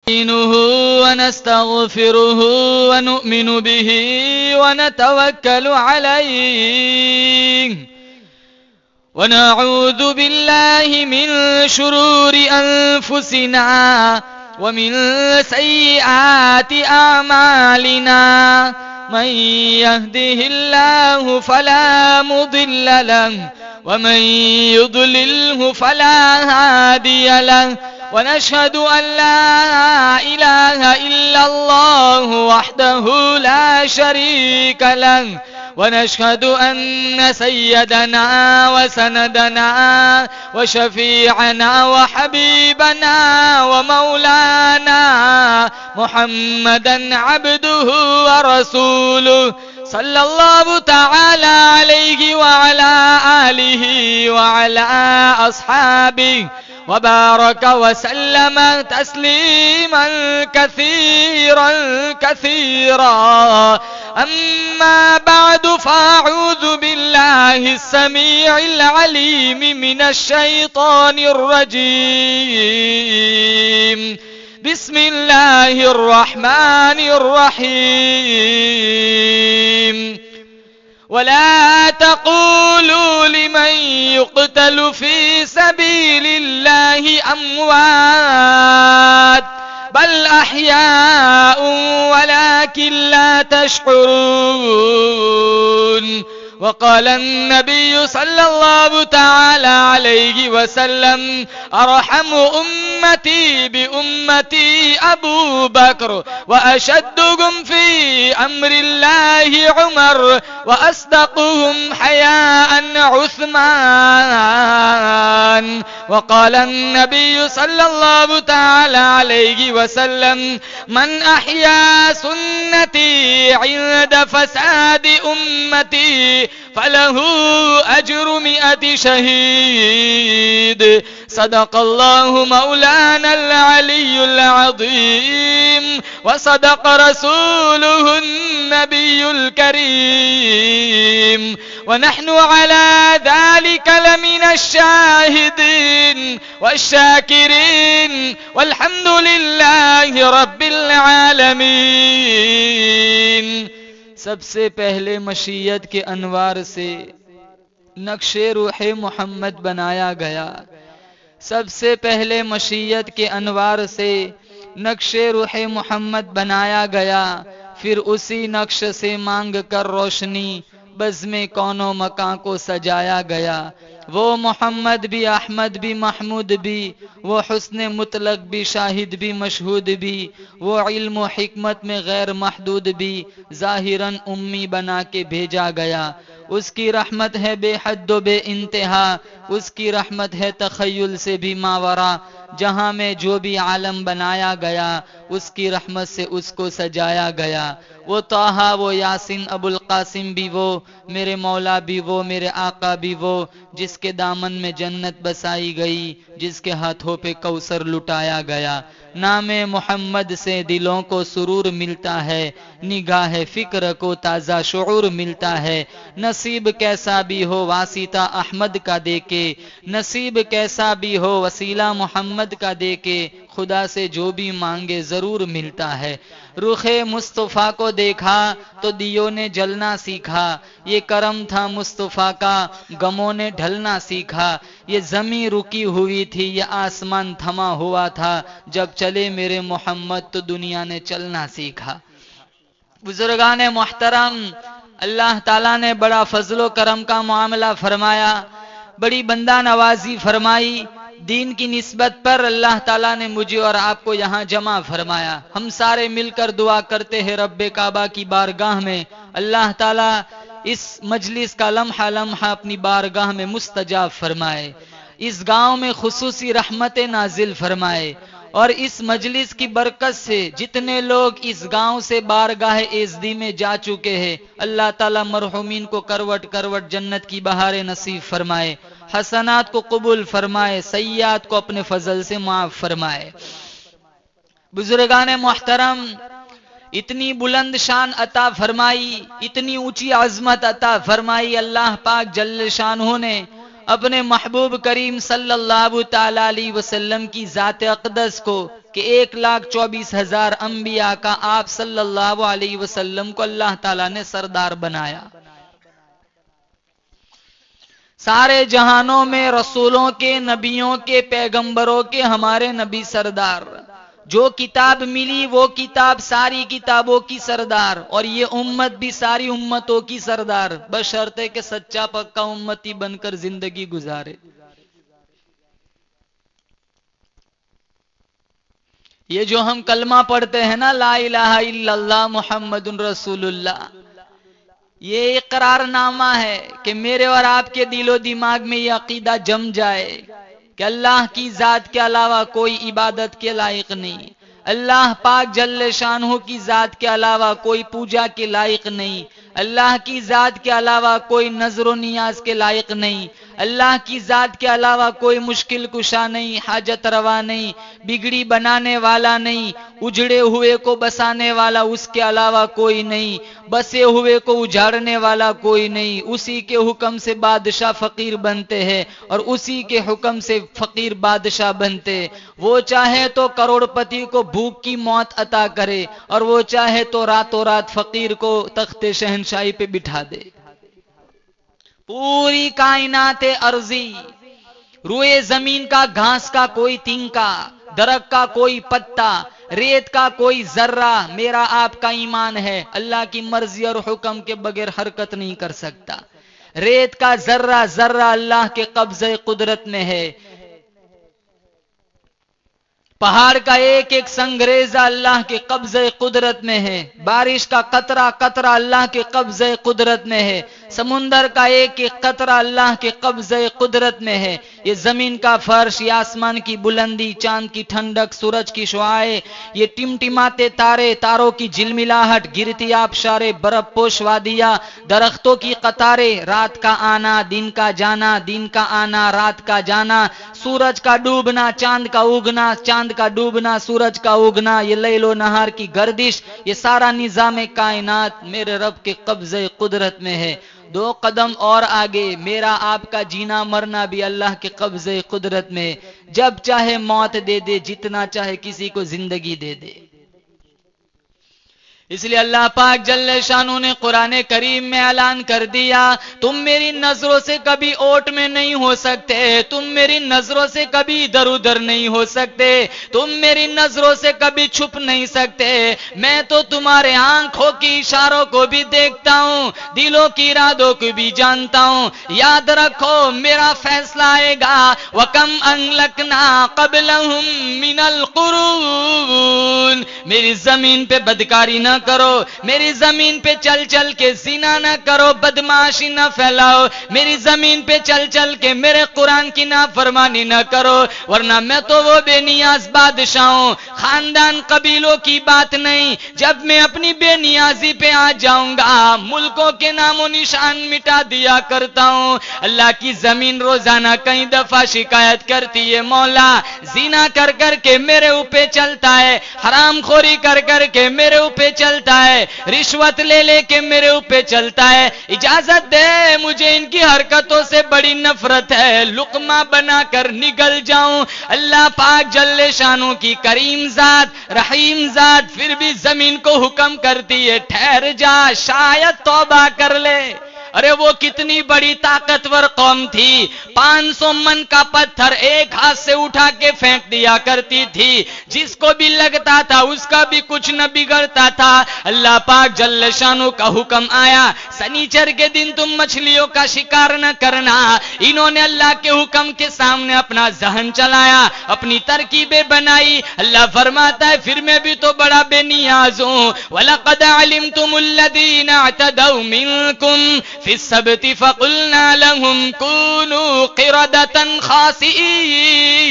نستعينه ونستغفره ونؤمن به ونتوكل عليه ونعوذ بالله من شرور أنفسنا ومن سيئات أعمالنا من يهده الله فلا مضل له ومن يضلله فلا هادي له ونشهد أن لا إله إلا الله وحده لا شريك له ونشهد أن سيدنا وسندنا وشفيعنا وحبيبنا ومولانا محمدا عبده ورسوله صلى الله تعالى عليه وعلى آله وعلى أصحابه وبارك وسلم تسليما كثيرا كثيرا. أما بعد فأعوذ بالله السميع العليم من الشيطان الرجيم. بسم الله الرحمن الرحيم. ولا تقولوا لمن يقتل في سبيل الله أموات بل أحياء ولكن لا تشعرون. وقال النبي صلى الله تعالى عليه وسلم أرحم أمتي بأمتي أبو بكر وأشدهم في أمر الله عمر وأصدقهم حياء عثمان. وقال النبي صلى الله تعالى عليه وسلم من أحيا سنتي عند فساد أمتي فله أجر 100 شهيد. صدق الله مولانا العلي العظيم وصدق رسوله النبي الكريم ونحن على ذلك لمن الشاهدين والشاكرين والحمد لله رب العالمين. سب سے پہلے مشیت کے انوار سے نقش روح محمد بنایا گیا. سب سے پہلے مشیت کے انوار سے نقش روح محمد بنایا گیا. پھر اسی نقش سے مانگ کر روشنی بزم کون و مکان کو سجایا گیا. وہ محمد بھی، احمد بھی، محمود بھی، وہ حسن مطلق بھی، شاہد بھی، مشہود بھی، وہ علم و حکمت میں غیر محدود بھی ظاہراً امی بنا کے بھیجا گیا. اس کی رحمت ہے بے حد و بے انتہا، اس کی رحمت ہے تخیل سے بھی ماورا. جہاں میں جو بھی عالم بنایا گیا اس کی رحمت سے اس کو سجایا گیا. وہ طٰہٰ، وہ یاسین، ابو القاسم بھی وہ، میرے مولا بھی وہ، میرے آقا بھی وہ، جس کے دامن میں جنت بسائی گئی، جس کے ہاتھوں پہ کوثر لٹایا گیا. نام محمد سے دلوں کو سرور ملتا ہے، نگاہ فکر کو تازہ شعور ملتا ہے. نصیب کیسا بھی ہو واسطہ احمد کا دے کے، نصیب کیسا بھی ہو وسیلہ محمد کا دے کے، خدا سے جو بھی مانگے ضرور ملتا ہے. رخ مصطفیٰ کو دیکھا تو دیوں نے جلنا سیکھا. یہ کرم تھا مصطفیٰ کا، غموں نے ڈھلنا سیکھا. یہ زمین رکی ہوئی تھی، یہ آسمان تھما ہوا تھا. جب چلے میرے محمد تو دنیا نے چلنا سیکھا. بزرگان محترم، اللہ تعالیٰ نے بڑا فضل و کرم کا معاملہ فرمایا، بڑی بندہ نوازی فرمائی. دین کی نسبت پر اللہ تعالیٰ نے مجھے اور آپ کو یہاں جمع فرمایا. ہم سارے مل کر دعا کرتے ہیں رب کعبہ کی بارگاہ میں اللہ تعالیٰ اس مجلس کا لمحہ لمحہ اپنی بارگاہ میں مستجاب فرمائے. اس گاؤں میں خصوصی رحمت نازل فرمائے. اور اس مجلس کی برکت سے جتنے لوگ اس گاؤں سے بارگاہ ایزدی میں جا چکے ہیں، اللہ تعالیٰ مرحومین کو کروٹ کروٹ جنت کی بہاریں نصیب فرمائے، حسنات کو قبول فرمائے، سیئات کو اپنے فضل سے معاف فرمائے. بزرگان محترم، اتنی بلند شان عطا فرمائی، اتنی اونچی عظمت عطا فرمائی اللہ پاک جل شانہ نے اپنے محبوب کریم صلی اللہ تعالی علیہ وسلم کی ذات اقدس کو کہ 1,24,000 انبیاء کا آپ صلی اللہ علیہ وسلم کو اللہ تعالیٰ نے سردار بنایا. سارے جہانوں میں رسولوں کے، نبیوں کے، پیغمبروں کے ہمارے نبی سردار. جو کتاب ملی وہ کتاب ساری کتابوں کی سردار، اور یہ امت بھی ساری امتوں کی سردار، بشرطے کہ سچا پکا امتی بن کر زندگی گزارے. یہ جو ہم کلمہ پڑھتے ہیں نا، لا الہ الا اللہ محمد رسول اللہ، یہ اقرار نامہ ہے کہ میرے اور آپ کے دل و دماغ میں یہ عقیدہ جم جائے کہ اللہ کی ذات کے علاوہ کوئی عبادت کے لائق نہیں، اللہ پاک جل شانہ کی ذات کے علاوہ کوئی پوجا کے لائق نہیں، اللہ کی ذات کے علاوہ کوئی نظر و نیاز کے لائق نہیں، اللہ کی ذات کے علاوہ کوئی مشکل کشا نہیں، حاجت روا نہیں، بگڑی بنانے والا نہیں، اجڑے ہوئے کو بسانے والا اس کے علاوہ کوئی نہیں، بسے ہوئے کو اجاڑنے والا کوئی نہیں. اسی کے حکم سے بادشاہ فقیر بنتے ہیں اور اسی کے حکم سے فقیر بادشاہ بنتے. وہ چاہے تو کروڑ پتی کو بھوک کی موت عطا کرے اور وہ چاہے تو راتوں رات فقیر کو تخت شہنشاہی پہ بٹھا دے. پوری کائنات ارضی، روئے زمین کا گھاس کا کوئی تنکا، درخت کا کوئی پتا، ریت کا کوئی ذرہ، میرا آپ کا ایمان ہے اللہ کی مرضی اور حکم کے بغیر حرکت نہیں کر سکتا. ریت کا ذرہ ذرہ اللہ کے قبضے قدرت میں ہے. پہاڑ کا ایک ایک سنگریزہ اللہ کے قبضے قدرت میں ہے. بارش کا قطرہ قطرہ اللہ کے قبضے قدرت میں ہے. سمندر کا ایک ایک قطرہ اللہ کے قبضے قدرت میں ہے. یہ زمین کا فرش، یہ آسمان کی بلندی، چاند کی ٹھنڈک، سورج کی شعاعیں، یہ ٹمٹماتے تارے، تاروں کی جھلملاہٹ، گرتی آبشاریں، برف پوش وادیاں، درختوں کی قطاریں، رات کا آنا دن کا جانا، دن کا آنا رات کا جانا، سورج کا ڈوبنا چاند کا اگنا، چاند کا ڈوبنا سورج کا اگنا، یہ لیل و نہار کی گردش، یہ سارا نظام کائنات میرے رب کے قبضے قدرت میں ہے. 2 قدم اور آگے میرا آپ کا جینا مرنا بھی اللہ کے قبضے قدرت میں ہے. جب چاہے موت دے دے، جتنا چاہے کسی کو زندگی دے دے. اس لیے اللہ پاک جل شانہ نے قرآن کریم میں اعلان کر دیا، تم میری نظروں سے کبھی اوٹ میں نہیں ہو سکتے، تم میری نظروں سے کبھی ادھر ادھر نہیں ہو سکتے، تم میری نظروں سے کبھی چھپ نہیں سکتے. میں تو تمہارے آنکھوں کی اشاروں کو بھی دیکھتا ہوں، دلوں کی ارادوں کو بھی جانتا ہوں. یاد رکھو میرا فیصلہ آئے گا. وَكَمْ أَهْلَكْنَا قَبْلَهُمْ مِنَ الْقُرُونِ. میری زمین پہ بدکاری نہ کرو، میری زمین پہ چل چل کے زنا نہ کرو، بدمعاشی نہ پھیلاؤ، میری زمین پہ چل چل کے میرے قرآن کی نافرمانی نہ کرو، ورنہ میں تو وہ بے نیاز بادشاہ ہوں. خاندان قبیلوں کی بات نہیں، جب میں اپنی بے نیازی پہ آ جاؤں گا ملکوں کے نام و نشان مٹا دیا کرتا ہوں. اللہ کی زمین روزانہ کئی دفعہ شکایت کرتی ہے، مولا زنا کر کر کے میرے اوپر چلتا ہے، حرام خوری کر کر کے میرے اوپر چلتا ہے، رشوت لے لے کے میرے اوپر چلتا ہے، اجازت دے مجھے ان کی حرکتوں سے بڑی نفرت ہے، لقمہ بنا کر نگل جاؤں. اللہ پاک جل شانہ کی کریم ذات، رحیم ذات پھر بھی زمین کو حکم کرتی ہے، ٹھہر جا شاید توبہ کر لے. ارے وہ کتنی بڑی طاقتور قوم تھی، 500 من کا پتھر ایک ہاتھ سے اٹھا کے پھینک دیا کرتی تھی، جس کو بھی لگتا تھا اس کا بھی کچھ نہ بگڑتا تھا. اللہ پاک جل شانہ کا حکم آیا، سنیچر کے دن تم مچھلیوں کا شکار نہ کرنا. انہوں نے اللہ کے حکم کے سامنے اپنا ذہن چلایا، اپنی ترکیبیں بنائی. اللہ فرماتا ہے پھر میں بھی تو بڑا بے نیاز ہوں. وَلَقَدْ عَلِمْتُمُ الَّذِينَ اعْتَدَوْا مِنْكُمْ فِي السَّبْتِ فَقُلْنَا لَهُمْ كُونُوا قِرَدَةً خَاسِئِينَ.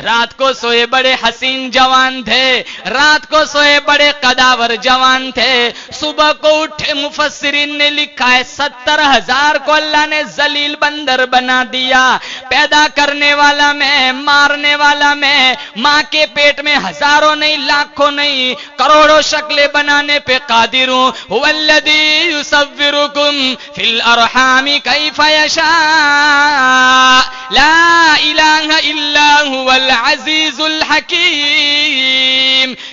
رات کو سوئے بڑے حسین جوان تھے، رات کو سوئے بڑے قداور جوان تھے، صبح کو اٹھے مفسرین نے لکھا ہے 70,000 کو اللہ نے ذلیل بندر بنا دیا. پیدا کرنے والا میں، مارنے والا میں، ماں کے پیٹ میں ہزاروں نہیں لاکھوں نہیں کروڑوں شکلیں بنانے پہ قادر ہوں. هو الذی یصورکم فی الارحام کیف یشاء لا الہ الا هو العزیز الحکیم.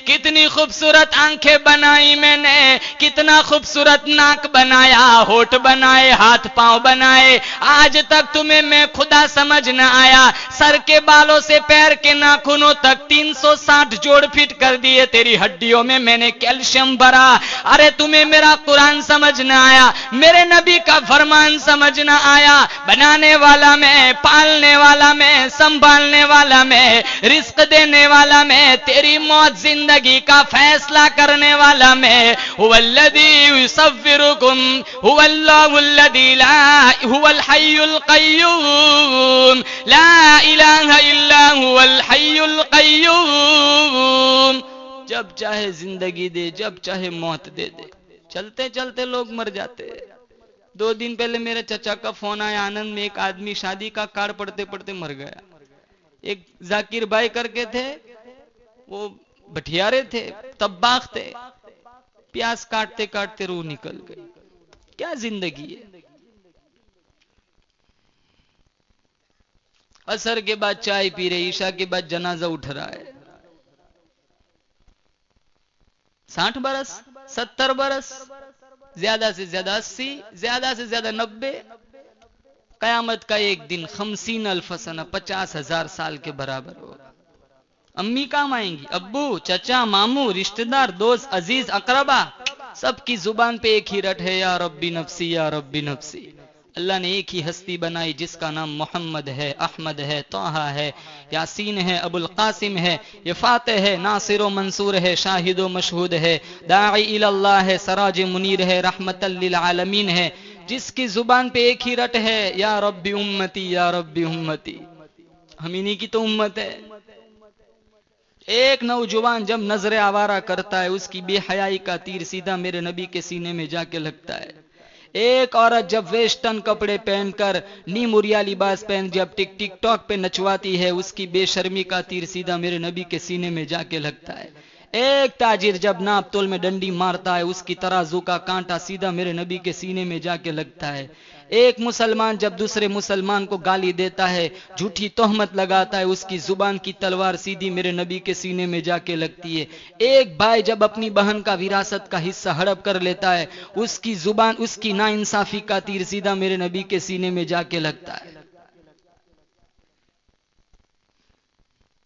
کتنی خوبصورت آنکھیں بنائی میں نے، کتنا خوبصورت ناک بنایا، ہونٹ بنائے، ہاتھ پاؤں بنائے، آج تک تمہیں میں خدا سمجھ نہ آیا. سر کے بالوں سے پیر کے ناخنوں تک 360 جوڑ فٹ کر دیے، تیری ہڈیوں میں نے کیلشیم بھرا. ارے تمہیں میرا قرآن سمجھ نہ آیا، میرے نبی کا فرمان سمجھ نہ آیا. بنانے والا میں، پالنے والا میں، سنبھالنے والا میں، رزق دینے والا میں، تیری موت زندگی کا فیصلہ کرنے والا میں. هو الذی یصورکم هو اللہ الذی لا هو الحی القیوم لا الہ الا هو الحی القیوم. جب چاہے زندگی دے، جب چاہے موت دے دے. چلتے چلتے لوگ مر جاتے. 2 دن پہلے میرے چچا کا فون آیا، آنند میں ایک آدمی شادی کا کارڈ پڑھتے پڑھتے مر گیا. ایک ذاکر بھائی کر کے تھے، وہ بٹھیارے تھے، طباخ تھے، پیاز کاٹتے کاٹتے روح نکل گئی. کیا زندگی ہے. عصر کے بعد چائے پی رہے، عشاء کے بعد جنازہ اٹھ رہا ہے. 60 برس، 70 برس، زیادہ سے زیادہ 80، زیادہ سے زیادہ 90. قیامت کا ایک دن 50,000 سنہ، 50,000 سال کے برابر ہوگا. امی کام آئیں گی، ابو، چچا، ماموں، رشتہ دار، دوست، عزیز، اقربا، سب کی زبان پہ ایک ہی رٹ ہے، یا ربی نفسی یا ربی نفسی. اللہ نے ایک ہی ہستی بنائی جس کا نام محمد ہے، احمد ہے، طہ ہے، یاسین ہے، ابو القاسم ہے، یہ فاتح ہے، ناصر و منصور ہے، شاہد و مشہود ہے، داعی اللہ ہے، سراج منیر ہے، رحمت للعالمین ہے. جس کی زبان پہ ایک ہی رٹ ہے، یا ربی امتی یا ربی امتی. ہم انہی کی تو امت ہے. ایک نوجوان جب نظر آوارہ کرتا ہے، اس کی بے حیائی کا تیر سیدھا میرے نبی کے سینے میں جا کے لگتا ہے. ایک عورت جب ویسٹرن کپڑے پہن کر، نیموریا لباس پہن جب ٹک ٹاک پہ نچواتی ہے، اس کی بے شرمی کا تیر سیدھا میرے نبی کے سینے میں جا کے لگتا ہے. ایک تاجر جب ناپ تول میں ڈنڈی مارتا ہے، اس کی ترازو کا کانٹا سیدھا میرے نبی کے سینے میں جا کے لگتا ہے. ایک مسلمان جب دوسرے مسلمان کو گالی دیتا ہے، جھوٹی تہمت لگاتا ہے، اس کی زبان کی تلوار سیدھی میرے نبی کے سینے میں جا کے لگتی ہے. ایک بھائی جب اپنی بہن کا وراثت کا حصہ ہڑپ کر لیتا ہے، اس کی زبان، اس کی ناانصافی کا تیر سیدھا میرے نبی کے سینے میں جا کے لگتا ہے.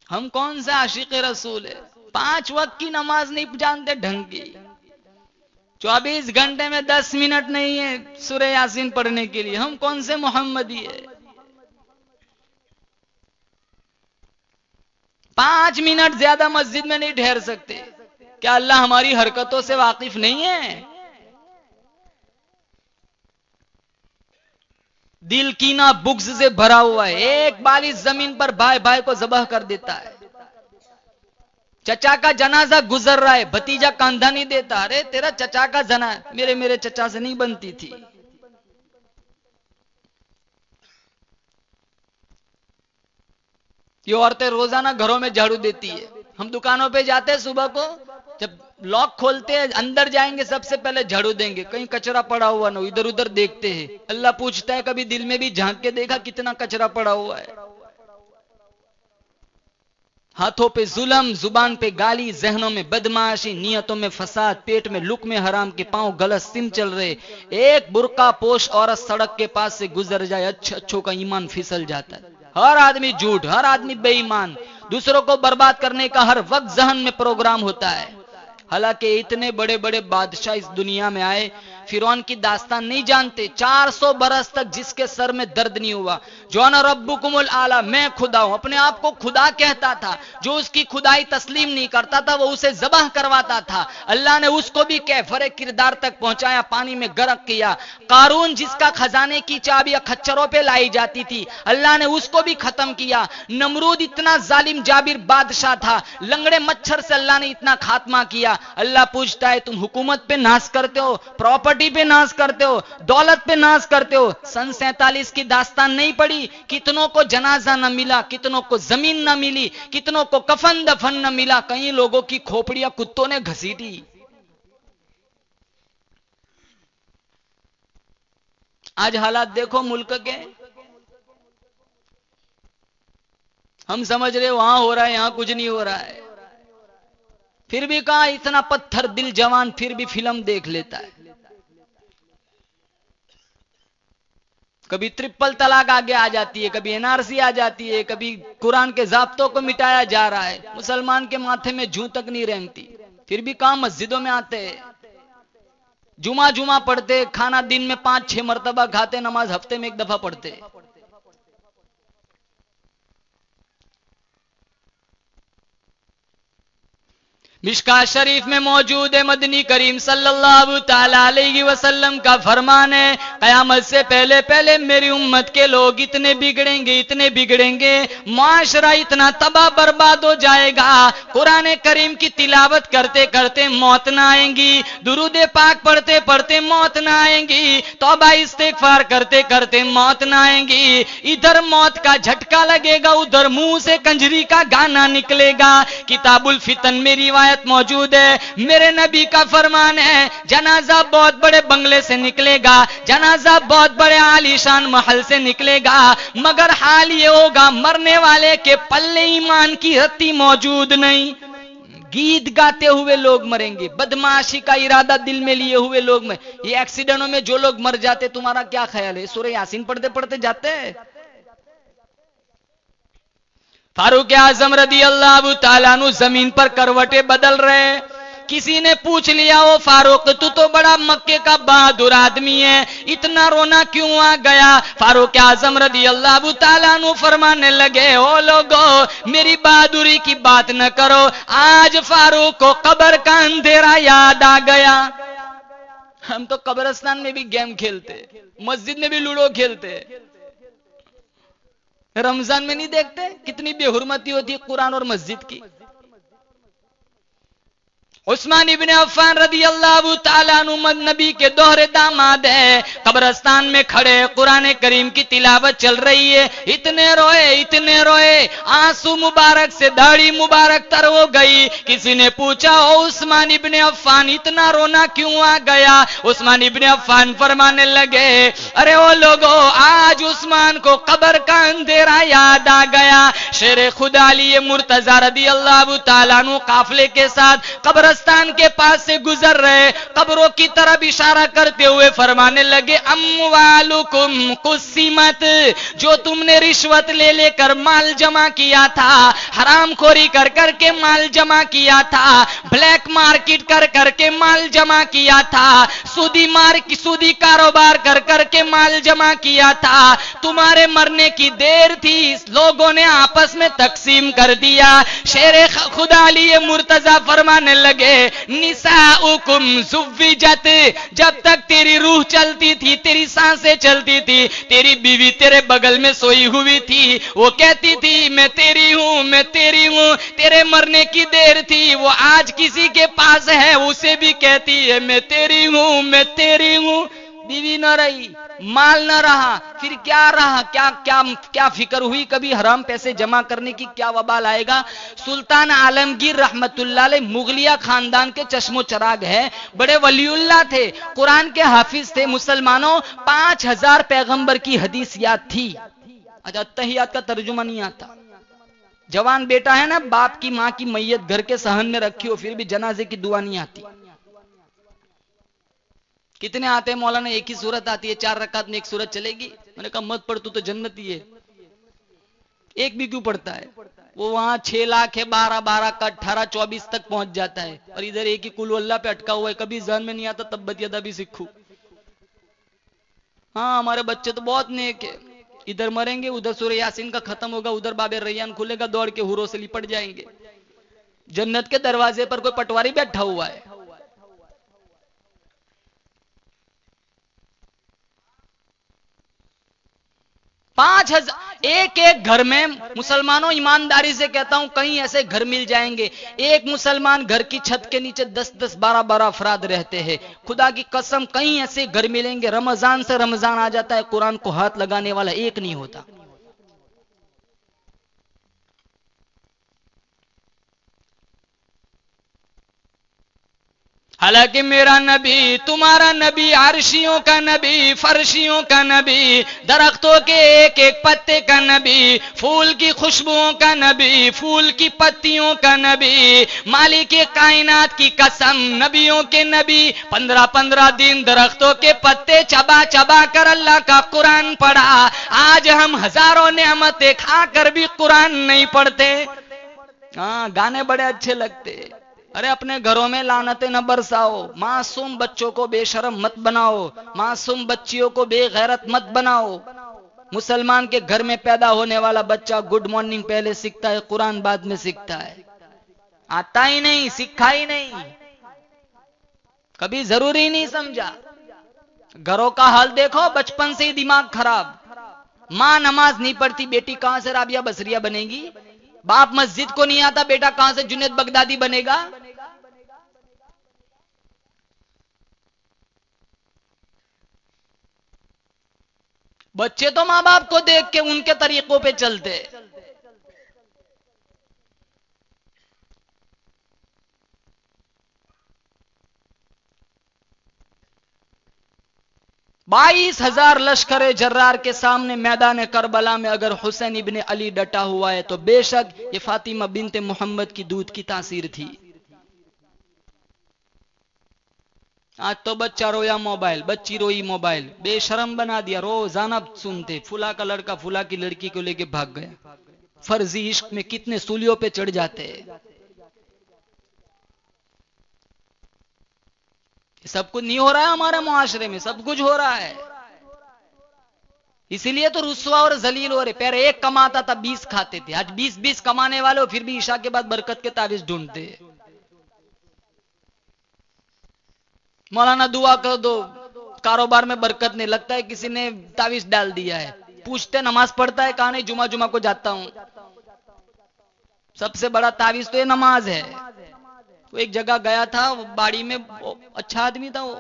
ہم کون سے عاشق رسول ہے؟ 5 وقت کی نماز نہیں جانتے ڈھنگ کی. 24 گھنٹے میں 10 منٹ نہیں ہے سورہ یاسین پڑھنے کے لیے. ہم کون سے محمدی ہے؟ 5 منٹ زیادہ مسجد میں نہیں ٹھہر سکتے. کیا اللہ ہماری حرکتوں سے واقف نہیں ہے؟ دل کینہ بغض سے بھرا ہوا ہے. ایک بال اس زمین پر بھائی کو ذبح کر دیتا ہے. چچا کا جنازہ گزر رہا ہے، بھتیجا کاندھا نہیں دیتا. ارے تیرا چچا کا جنازہ میرے چچا سے نہیں بنتی تھی. یہ عورتیں روزانہ گھروں میں جھاڑو دیتی ہے. ہم دکانوں پہ جاتے ہیں، صبح کو جب لاک کھولتے ہیں، اندر جائیں گے، سب سے پہلے جھاڑو دیں گے. کہیں کچرا پڑا ہوا نہ، ادھر ادھر دیکھتے ہیں. اللہ پوچھتا ہے کبھی دل میں بھی جھانک کے دیکھا کتنا کچرا پڑا ہوا ہے. ہاتھوں پہ ظلم، زبان پہ گالی، ذہنوں میں بدمعاشی، نیتوں میں فساد، پیٹ میں لقمے حرام کے، پاؤں غلط سم چل رہے. ایک برقع پوش عورت سڑک کے پاس سے گزر جائے، اچھوں کا ایمان پھسل جاتا ہے. ہر آدمی جھوٹ، ہر آدمی بے ایمان، دوسروں کو برباد کرنے کا ہر وقت ذہن میں پروگرام ہوتا ہے. حالانکہ اتنے بڑے بڑے بادشاہ اس دنیا میں آئے، فرعون کی داستان نہیں جانتے. 400 برس تک جس کے سر میں درد نہیں ہوا، جو انا ربکم الاعلی، میں خدا ہوں، اپنے آپ کو خدا کہتا تھا. جو اس کی خدائی تسلیم نہیں کرتا تھا، وہ اسے ذبح کرواتا تھا. اللہ نے اس کو بھی کیفر کردار تک پہنچایا، پانی میں غرق کیا. قارون جس کا خزانے کی چابیاں کھچروں پہ لائی جاتی تھی، اللہ نے اس کو بھی ختم کیا. نمرود اتنا ظالم جابر بادشاہ تھا، لنگڑے مچھر سے اللہ نے اتنا خاتمہ کیا. اللہ پوچھتا ہے تم حکومت پہ ناز کرتے ہو، پراپرٹی پہ ناز کرتے ہو، دولت پہ ناز کرتے ہو. سن 47 کی داستان نہیں پڑی؟ کتنوں کو جنازہ نہ ملا، کتنوں کو زمین نہ ملی، کتنوں کو کفن دفن نہ ملا. کئی لوگوں کی کھوپڑیاں کتوں نے گھسیٹی. آج حالات دیکھو ملک کے، ہم سمجھ رہے وہاں ہو رہا ہے یہاں کچھ نہیں ہو رہا ہے، پھر بھی کہا اتنا پتھر دل جوان پھر بھی فلم دیکھ لیتا ہے. کبھی ٹرپل طلاق آگے آ جاتی ہے، کبھی NRC آ جاتی ہے، کبھی قرآن کے ضابطوں کو مٹایا جا رہا ہے، مسلمان کے ماتھے میں جوں تک نہیں رینگتی، پھر بھی کہاں مسجدوں میں آتے ہیں، جمعہ پڑھتے، کھانا دن میں 5-6 مرتبہ کھاتے، نماز ہفتے میں 1 دفعہ پڑھتے. مشکاۃ شریف میں موجود ہے، مدنی کریم صلی اللہ تعالی علیہ وسلم کا فرمان ہے، قیامت سے پہلے پہلے میری امت کے لوگ اتنے بگڑیں گے، معاشرہ اتنا تباہ برباد ہو جائے گا، قرآن کریم کی تلاوت کرتے کرتے موت نہ آئیں گی، درود پاک پڑھتے پڑھتے موت نہ آئیں گی، توبہ استغفار کرتے کرتے موت نہ آئیں گی، ادھر موت کا جھٹکا لگے گا، ادھر منہ سے کنجری کا گانا نکلے گا. کتاب الفتن میں روایت موجود ہے، میرے نبی کا فرمان ہے، جنازہ بہت بڑے بنگلے سے نکلے گا، جنازہ بہت بڑے عالیشان محل سے نکلے گا، مگر حال یہ ہوگا مرنے والے کے پلے ایمان کی رتی موجود نہیں. گیت گاتے ہوئے لوگ مریں گے، بدمعاشی کا ارادہ دل میں لیے ہوئے لوگ میں، یہ ایکسیڈنٹوں میں جو لوگ مر جاتے تمہارا کیا خیال ہے؟ سورہ یاسین پڑھتے پڑھتے جاتے ہیں. فاروق اعظم رضی اللہ تعالیٰ عنہ زمین پر کروٹیں بدل رہے، کسی نے پوچھ لیا وہ فاروق تو بڑا مکے کا بہادر آدمی ہے، اتنا رونا کیوں آ گیا؟ فاروق اعظم رضی اللہ تعالیٰ عنہ فرمانے لگے، او لوگو میری بہادری کی بات نہ کرو، آج فاروق کو قبر کا اندھیرا یاد آ گیا. ہم تو قبرستان میں بھی گیم کھیلتے، مسجد میں بھی لوڈو کھیلتے، رمضان میں نہیں دیکھتے کتنی بے حرمتی ہوتی ہے قرآن اور مسجد کی. عثمان ابن عفان رضی اللہ تعالیٰ عنہ نبی کے دوہرے داماد ہیں، قبرستان میں کھڑے قرآن کریم کی تلاوت چل رہی ہے، اتنے روئے آنسو مبارک سے داڑھی مبارک تر ہو گئی. کسی نے پوچھا او عثمان ابن عفان اتنا رونا کیوں آ گیا؟ عثمان ابن عفان فرمانے لگے، ارے او لوگو آج عثمان کو قبر کا اندھیرا یاد آ گیا. شیر خدا علی مرتضی رضی اللہ تعالیٰ عنہ قافلے کے ساتھ قبرستان کے پاس سے گزر رہے، قبروں کی طرف اشارہ کرتے ہوئے فرمانے لگے، اموالکم قسمت، جو تم نے رشوت لے لے کر مال جمع کیا تھا، حرام خوری کر کر کے مال جمع کیا تھا، بلیک مارکیٹ کر کر کے مال جمع کیا تھا، سودی کاروبار کر کر کے مال جمع کیا تھا، تمہارے مرنے کی دیر تھی، لوگوں نے آپس میں تقسیم کر دیا. شیر خدا علی مرتضی فرمانے لگے، نساؤکم زوجت، جب تک تیری روح چلتی تھی، تیری سانسیں چلتی تھی، تیری بیوی تیرے بغل میں سوئی ہوئی تھی، وہ کہتی تھی میں تیری ہوں، تیرے مرنے کی دیر تھی، وہ آج کسی کے پاس ہے اسے بھی کہتی ہے میں تیری ہوں. بیوی نہ رہی، مال نہ رہا، پھر کیا رہا؟ کیا فکر ہوئی کبھی حرام پیسے جمع کرنے کی کیا وبال آئے گا؟ سلطان عالمگیر رحمت اللہ علیہ مغلیہ خاندان کے چشم و چراغ ہے، بڑے ولی اللہ تھے، قرآن کے حافظ تھے. مسلمانوں 5000 پیغمبر کی حدیث یاد تھی. اچھا تحیات کا ترجمہ نہیں آتا. جوان بیٹا ہے نا، باپ کی ماں کی میت گھر کے صحن میں رکھی ہو پھر بھی جنازے کی دعا نہیں آتی. کتنے آتے ہیں مولانا؟ ایک ہی صورت آتی ہے، 4 رکعت میں ایک صورت چلے گی. میں نے کہا مت پڑھ تو جنتی ہے. ایک بھی کیوں پڑھتا ہے؟ وہ وہاں 6 لاکھ ہے، 12 کا 18 24 تک پہنچ جاتا ہے، اور ادھر ایک ہی کل اللہ پہ اٹکا ہوا ہے. کبھی ذہن میں نہیں آتا تبت یدا بھی سیکھوں. ہاں ہمارے بچے تو بہت نیک ہے، ادھر مریں گے ادھر سورہ یاسین کا ختم ہوگا، ادھر باب ریان کھلے گا، دوڑ کے حوروں سے لپٹ جائیں گے. جنت کے دروازے پر کوئی پٹواری بیٹھا ہوا ہے. 5000 ایک گھر میں مسلمانوں، ایمانداری سے کہتا ہوں کہیں ایسے گھر مل جائیں گے، ایک مسلمان گھر کی چھت کے نیچے 10 12 افراد رہتے ہیں. خدا کی قسم کہیں ایسے گھر ملیں گے، رمضان سے رمضان آ جاتا ہے قرآن کو ہاتھ لگانے والا ایک نہیں ہوتا. حالانکہ میرا نبی، تمہارا نبی، عرشیوں کا نبی، فرشیوں کا نبی، درختوں کے ایک ایک پتے کا نبی، پھول کی خوشبوؤں کا نبی، پھول کی پتیوں کا نبی، مالک کائنات کی قسم، نبیوں کے نبی 15 دن درختوں کے پتے چبا چبا کر اللہ کا قرآن پڑھا۔ آج ہم ہزاروں نعمتیں کھا کر بھی قرآن نہیں پڑھتے۔ ہاں، گانے بڑے اچھے لگتے، ارے اپنے گھروں میں لعنتیں نہ برساؤ، معصوم بچوں کو بے شرم مت بناؤ، معصوم بچیوں کو بے غیرت مت بناؤ۔ مسلمان کے گھر میں پیدا ہونے والا بچہ گڈ مارننگ پہلے سیکھتا ہے، قرآن بعد میں سیکھتا ہے، آتا ہی نہیں، سیکھا ہی نہیں، کبھی ضروری نہیں سمجھا۔ گھروں کا حال دیکھو، بچپن سے ہی دماغ خراب، ماں نماز نہیں پڑھتی، بیٹی کہاں سے رابعہ بصریہ بنے گی؟ باپ مسجد کو نہیں آتا، بیٹا کہاں سے جنید بغدادی بنے گا؟ بچے تو ماں باپ کو دیکھ کے ان کے طریقوں پہ چلتے۔ 22,000 لشکر جرار کے سامنے میدان کربلا میں اگر حسین ابن علی ڈٹا ہوا ہے تو بے شک یہ فاطمہ بنت محمد کی دودھ کی تاثیر تھی۔ آج تو بچہ رویا موبائل، بچی روئی موبائل، بے شرم بنا دیا، روزانہ سنتے فلاں کا لڑکا فلاں کی لڑکی کو لے کے بھاگ گیا۔ فرضی عشق میں کتنے سولیوں پہ چڑھ جاتے ہیں۔ سب کچھ نہیں ہو رہا ہے ہمارے معاشرے میں، سب کچھ ہو رہا ہے، اسی لیے تو رسوا اور ذلیل ہو رہے۔ پہلے ایک کماتا تھا 20 کھاتے تھے، آج 20 کمانے والے ہو پھر بھی عشاء کے بعد برکت کے تعویذ ڈھونڈتے۔ مولانا دعا کر دو، کاروبار میں برکت نہیں، لگتا ہے کسی نے تعویذ ڈال دیا ہے۔ پوچھتے نماز پڑھتا ہے، کہاں نہیں، جمعہ کو جاتا ہوں۔ سب سے بڑا تعویذ تو یہ نماز ہے۔ تو ایک جگہ گیا تھا، باڑی میں اچھا آدمی تھا وہ،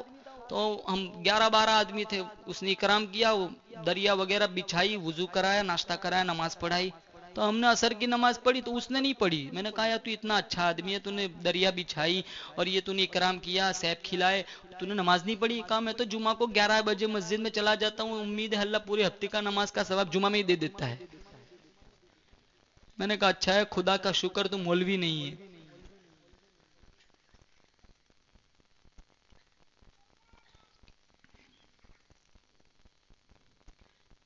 تو ہم 11-12 آدمی تھے، اس نے اکرام کیا، وہ دریا وغیرہ بچھائی، وضو کرایا، ناشتہ کرایا، نماز پڑھائی۔ تو ہم نے عصر کی نماز پڑھی تو اس نے نہیں پڑھی۔ میں نے کہا یار تو اتنا اچھا آدمی ہے، تو نے دریا بچھائی اور یہ تو نے اکرام کیا، سیب کھلائے، تو نے نماز نہیں پڑھی؟ کہا میں تو جمعہ کو 11 بجے مسجد میں چلا جاتا ہوں، امید ہے اللہ پورے ہفتے کا نماز کا ثواب جمعہ میں ہی دے دیتا ہے۔ میں نے کہا اچھا ہے، خدا کا شکر تو مولوی نہیں ہے۔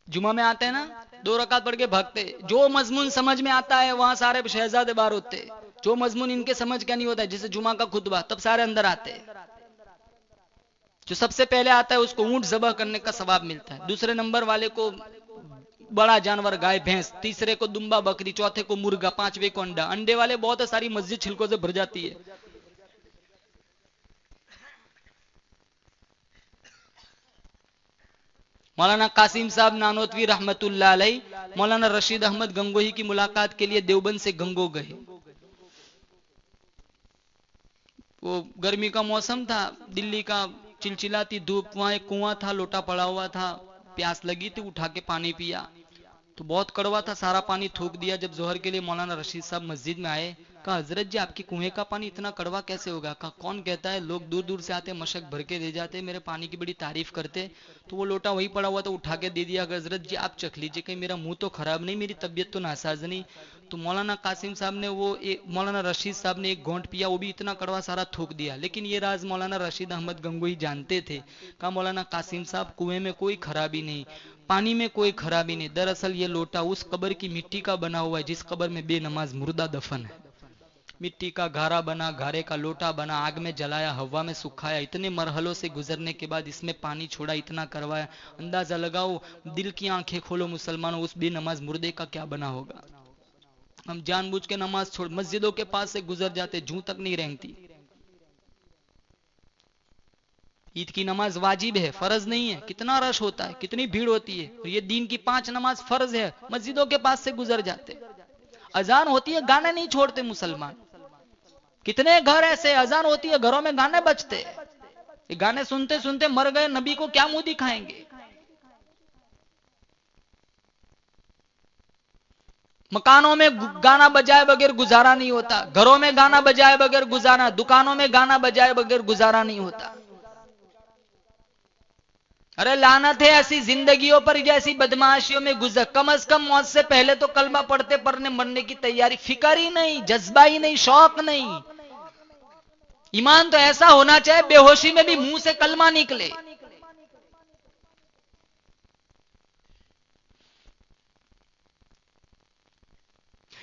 جمعہ میں آتے ہیں نا، 2 رکعت پڑھ کے بھاگتے، جو مضمون سمجھ میں آتا ہے وہاں سارے شہزادے بار ہوتے، جو مضمون ان کے سمجھ کا نہیں ہوتا ہے، جیسے جمعہ کا خطبہ، تب سارے اندر آتے۔ جو سب سے پہلے آتا ہے اس کو اونٹ ذبح کرنے کا ثواب ملتا ہے، دوسرے نمبر والے کو بڑا جانور گائے بھینس، تیسرے کو دمبا بکری، چوتھے کو مرغا، پانچویں کو انڈا۔ انڈے والے بہت ہے، ساری مسجد چھلکوں سے بھر جاتی ہے۔ مولانا قاسم صاحب نانوتوی رحمت اللہ علیہ مولانا رشید احمد گنگوہی کی ملاقات کے لیے دیوبند سے گنگو گئے۔ وہ گرمی کا موسم تھا، دلی کا چلچلاتی دھوپ، وہاں ایک کنواں تھا، لوٹا پڑا ہوا تھا، پیاس لگی تھی، اٹھا کے پانی پیا تو بہت کڑوا تھا، سارا پانی تھوک دیا۔ جب ظہر کے لیے مولانا رشید صاحب مسجد میں آئے، کہا حضرت جی آپ کی کنویں کا پانی اتنا کڑوا کیسے ہوگا؟ کہا کون کہتا ہے، لوگ دور دور سے آتے، مشک بھر کے دے جاتے، میرے پانی کی بڑی تعریف کرتے۔ تو وہ لوٹا وہی پڑا ہوا تو اٹھا کے دے دیا، حضرت جی آپ چکھ لیجئے، کہیں میرا منہ تو خراب نہیں، میری طبیعت تو ناساز نہیں۔ تو مولانا قاسم صاحب نے مولانا رشید صاحب نے ایک گھونٹ پیا، وہ بھی اتنا کڑوا سارا تھوک دیا۔ لیکن یہ راز مولانا رشید احمد گنگوہی جانتے تھے۔ کہا مولانا قاسم صاحب کنویں میں کوئی خرابی نہیں، پانی میں کوئی خرابی نہیں، دراصل یہ لوٹا اس قبر کی مٹی کا بنا ہوا ہے جس قبر میں بے نماز مردہ دفن ہے۔ مٹی کا گھارا بنا، گھارے کا لوٹا بنا، آگ میں جلایا، ہوا میں سکھایا، اتنے مرحلوں سے گزرنے کے بعد اس میں پانی چھوڑا، اتنا کروایا۔ اندازہ لگاؤ، دل کی آنکھیں کھولو مسلمانوں، اس بے نماز مردے کا کیا بنا ہوگا۔ ہم جان بوجھ کے نماز چھوڑ، مسجدوں کے پاس سے گزر جاتے، جوں تک نہیں رہتی۔ عید کی نماز واجب ہے، فرض نہیں ہے، کتنا رش ہوتا ہے، کتنی بھیڑ ہوتی ہے، اور یہ دین کی 5 نماز فرض ہے، مسجدوں کے پاس سے گزر جاتے۔ اذان ہوتی ہے، گانے نہیں چھوڑتے مسلمان۔ کتنے گھر ایسے، اذان ہوتی ہے گھروں میں گانے بجتے، یہ گانے سنتے سنتے مر گئے، نبی کو کیا منہ دکھائیں گے۔ مکانوں میں گانا بجائے بغیر گزارا نہیں ہوتا، گھروں میں گانا بجائے بغیر گزارا، دکانوں میں گانا بجائے بغیر گزارا نہیں ہوتا۔ ارے لعنت ہے ایسی زندگیوں پر جیسی بدمعاشیوں میں گزر۔ کم از کم موت سے پہلے تو کلمہ پڑھتے پڑھنے مرنے کی تیاری، فکر ہی نہیں، جذبہ ہی نہیں، شوق نہیں۔ ایمان تو ایسا ہونا چاہے بے ہوشی میں بھی منہ سے کلمہ نکلے۔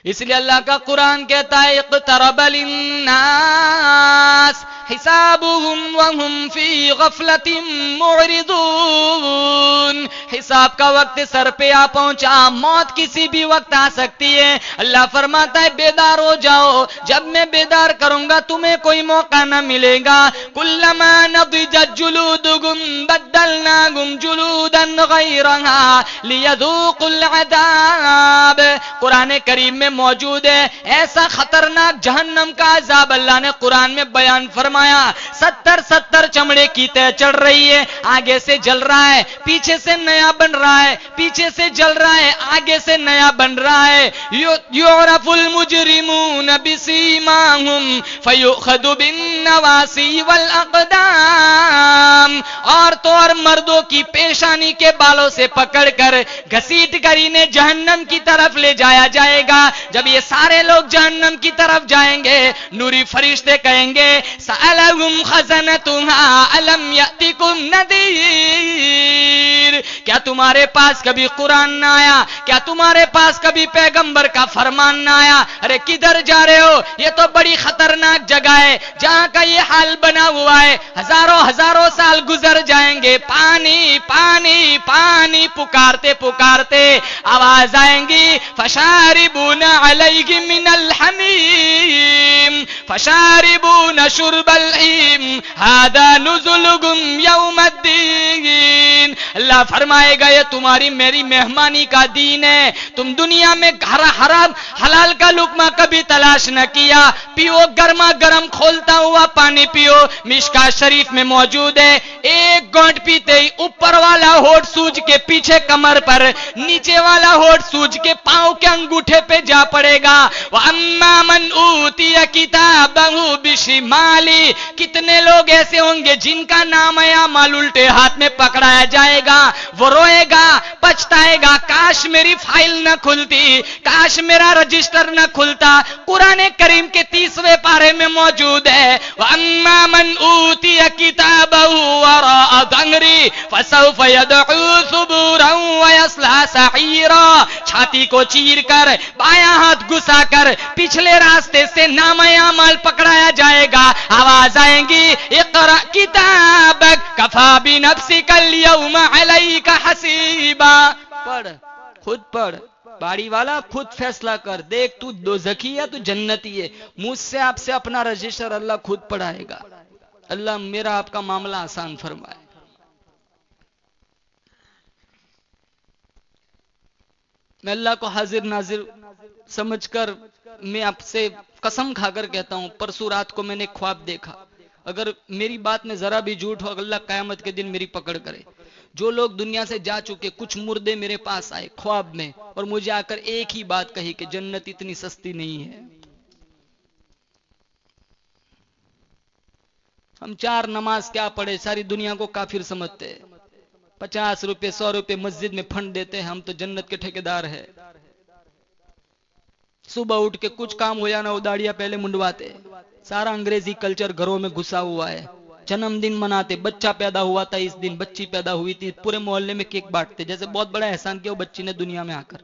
اس لیے اللہ کا قرآن کہتا ہے اقترب للناس حسابهم وهم فی غفلۃ معرضون۔ حساب کا وقت سر پہ آ پہنچا، موت کسی بھی وقت آ سکتی ہے۔ اللہ فرماتا ہے بیدار ہو جاؤ، جب میں بیدار کروں گا تمہیں کوئی موقع نہ ملے گا۔ کلما نضجت جلودهم بدلناهم جلودا غیرها لیذوقوا العذاب۔ قرآن کریم میں موجود ہے ایسا خطرناک جہنم کا عذاب اللہ نے قرآن میں بیان فرمایا۔ 70 چمڑے کی طے چڑھ رہی ہے، آگے سے جل رہا ہے، پیچھے سے نیا بن رہا ہے، پیچھے سے جل رہا ہے، آگے سے نیا بن رہا ہے۔ یعرف المجرمون بسیماہم فیؤخذ بالنواصی والاقدام۔ عورتوں اور مردوں کی پیشانی کے بالوں سے پکڑ کر گھسیٹ کر انہیں جہنم کی طرف لے جایا جائے گا۔ جب یہ سارے لوگ جہنم کی طرف جائیں گے، نوری فرشتے کہیں گے سألہم خزنتہا الم یأتکم نذیر۔ کیا تمہارے پاس کبھی قرآن نہ آیا؟ کیا تمہارے پاس کبھی پیغمبر کا فرمان نہ آیا؟ ارے کدھر جا رہے ہو؟ یہ تو بڑی خطرناک جگہ ہے جہاں کا یہ حال بنا ہوا ہے۔ ہزاروں سال گزر جائیں گے، پانی پانی پانی پکارتے پکارتے آواز آئیں گی فشاربون علیہ من الحمیم فشاربون شرب الحیم ھذا نزلکم یوم الدین۔ اللہ فرمائے گا یہ تمہاری میری مہمانی کا دین ہے۔ تم دنیا میں حرام حلال کا لقمہ کبھی تلاش نہ کیا، پیو گرما گرم کھولتا ہوا پانی پیو۔ مشکاۃ شریف میں موجود ہے، ایک گھونٹ پیتے ہی اوپر والا ہونٹ سوج کے پیچھے کمر پر، نیچے والا ہونٹ سوج کے پاؤں کے انگوٹھے پہ جا پڑے گا۔ وَأَمَّا مَنْ أُوتِيَ كِتَابَهُ بِشِمَالِهِ۔ کتنے لوگ ایسے ہوں گے جن کا نام اعمال الٹے ہاتھ میں پکڑایا جائے گا، وہ روئے گا، پچھتائے گا، کاش میری فائل نہ کھلتی، کاش میرا رجسٹر نہ کھلتا۔ قرآن کریم کے 30ویں پارے میں موجود ہے وَأَمَّا مَنْ أُوتِيَ كِتَابَهُ وَرَاءَ ظَهْرِهِ فَسَوْفَ يَدْعُو ثُبُورًا وَيَصْلَىٰ سَعِيرًا۔ چھاتی کو چیر کر، بایاں ہاتھ گھسا کر پچھلے راستے سے نام اعمال پکڑایا جائے گا، آواز آئیں گی اقرأ کتابک کفا بنفسک اليوم علیک حسیبا۔ پڑھ، خود پڑھ، باڑی والا خود فیصلہ کر، دیکھ تو دوزخی ہے تو جنتی ہے۔ مجھ سے آپ سے اپنا رجسٹر اللہ خود پڑھائے گا۔ اللہ میرا آپ کا معاملہ آسان فرمائے۔ میں اللہ کو حاضر ناظر سمجھ کر میں آپ سے قسم کھا کر کہتا ہوں، پرسوں رات کو میں نے خواب دیکھا، اگر میری بات میں ذرا بھی جھوٹ ہو اللہ قیامت کے دن میری پکڑ کرے۔ جو لوگ دنیا سے جا چکے، کچھ مردے میرے پاس آئے خواب میں اور مجھے آ کر ایک ہی بات کہی کہ جنت اتنی سستی نہیں ہے۔ ہم 4 نماز کیا پڑھے، ساری دنیا کو کافر سمجھتے ہیں، 50 روپے 100 روپے مسجد میں پھنڈ دیتے ہیں، ہم تو جنت کے ٹھیکیدار ہیں۔ صبح اٹھ کے کچھ کام ہو جانا وہ داڑیاں پہلے منڈواتے، سارا انگریزی کلچر گھروں میں گھسا ہوا ہے۔ جنم دن مناتے، بچہ پیدا ہوا تھا اس دن، بچی پیدا ہوئی تھی، پورے محلے میں کیک بانٹتے جیسے بہت بڑا احسان کیا وہ بچی نے دنیا میں آ کر۔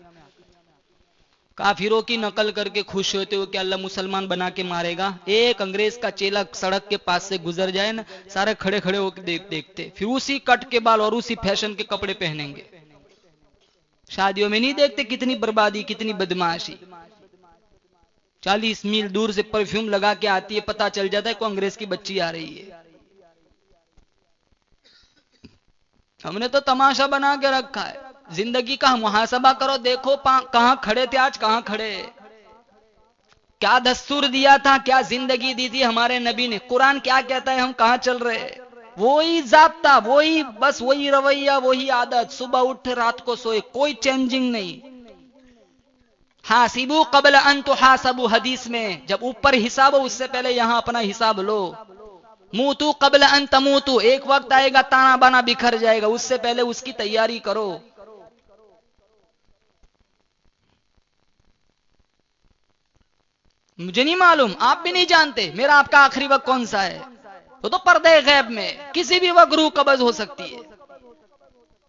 کافروں کی نقل کر کے خوش ہوتے ہوئے کہ اللہ مسلمان بنا کے مارے گا۔ ایک انگریز کا چیلا سڑک کے پاس سے گزر جائے نا، سارے کھڑے کھڑے ہو کے دیکھتے، پھر اسی کٹ کے بال اور اسی فیشن کے کپڑے پہنیں گے۔ شادیوں میں نہیں دیکھتے کتنی بربادی، کتنی بدمعاشی۔ 40 میل دور سے پرفیوم لگا کے آتی ہے، پتہ چل جاتا ہے کوئی انگریز کی بچی آ رہی ہے۔ ہم نے تو تماشا بنا کے رکھا ہے۔ زندگی کا محاسبہ کرو، دیکھو کہاں کھڑے تھے، آج کہاں کھڑے۔ کیا دستور دیا تھا، کیا زندگی دی تھی ہمارے نبی نے، قرآن کیا کہتا ہے، ہم کہاں چل رہے۔ وہی ضابطہ، وہی بس وہی رویہ، وہی عادت، صبح اٹھے رات کو سوئے، کوئی چینجنگ نہیں۔ حاسبو قبل ان تحاسبو، حدیث میں جب اوپر حساب ہو اس سے پہلے یہاں اپنا حساب لو. موتو قبل ان تموتو، ایک وقت آئے گا تانا بانا بکھر جائے گا، اس سے پہلے اس کی تیاری کرو. مجھے نہیں معلوم، آپ بھی نہیں جانتے میرا آپ کا آخری وقت کون سا ہے. وہ تو پردے غیب میں کسی بھی وقت روح قبض ہو سکتی ہے.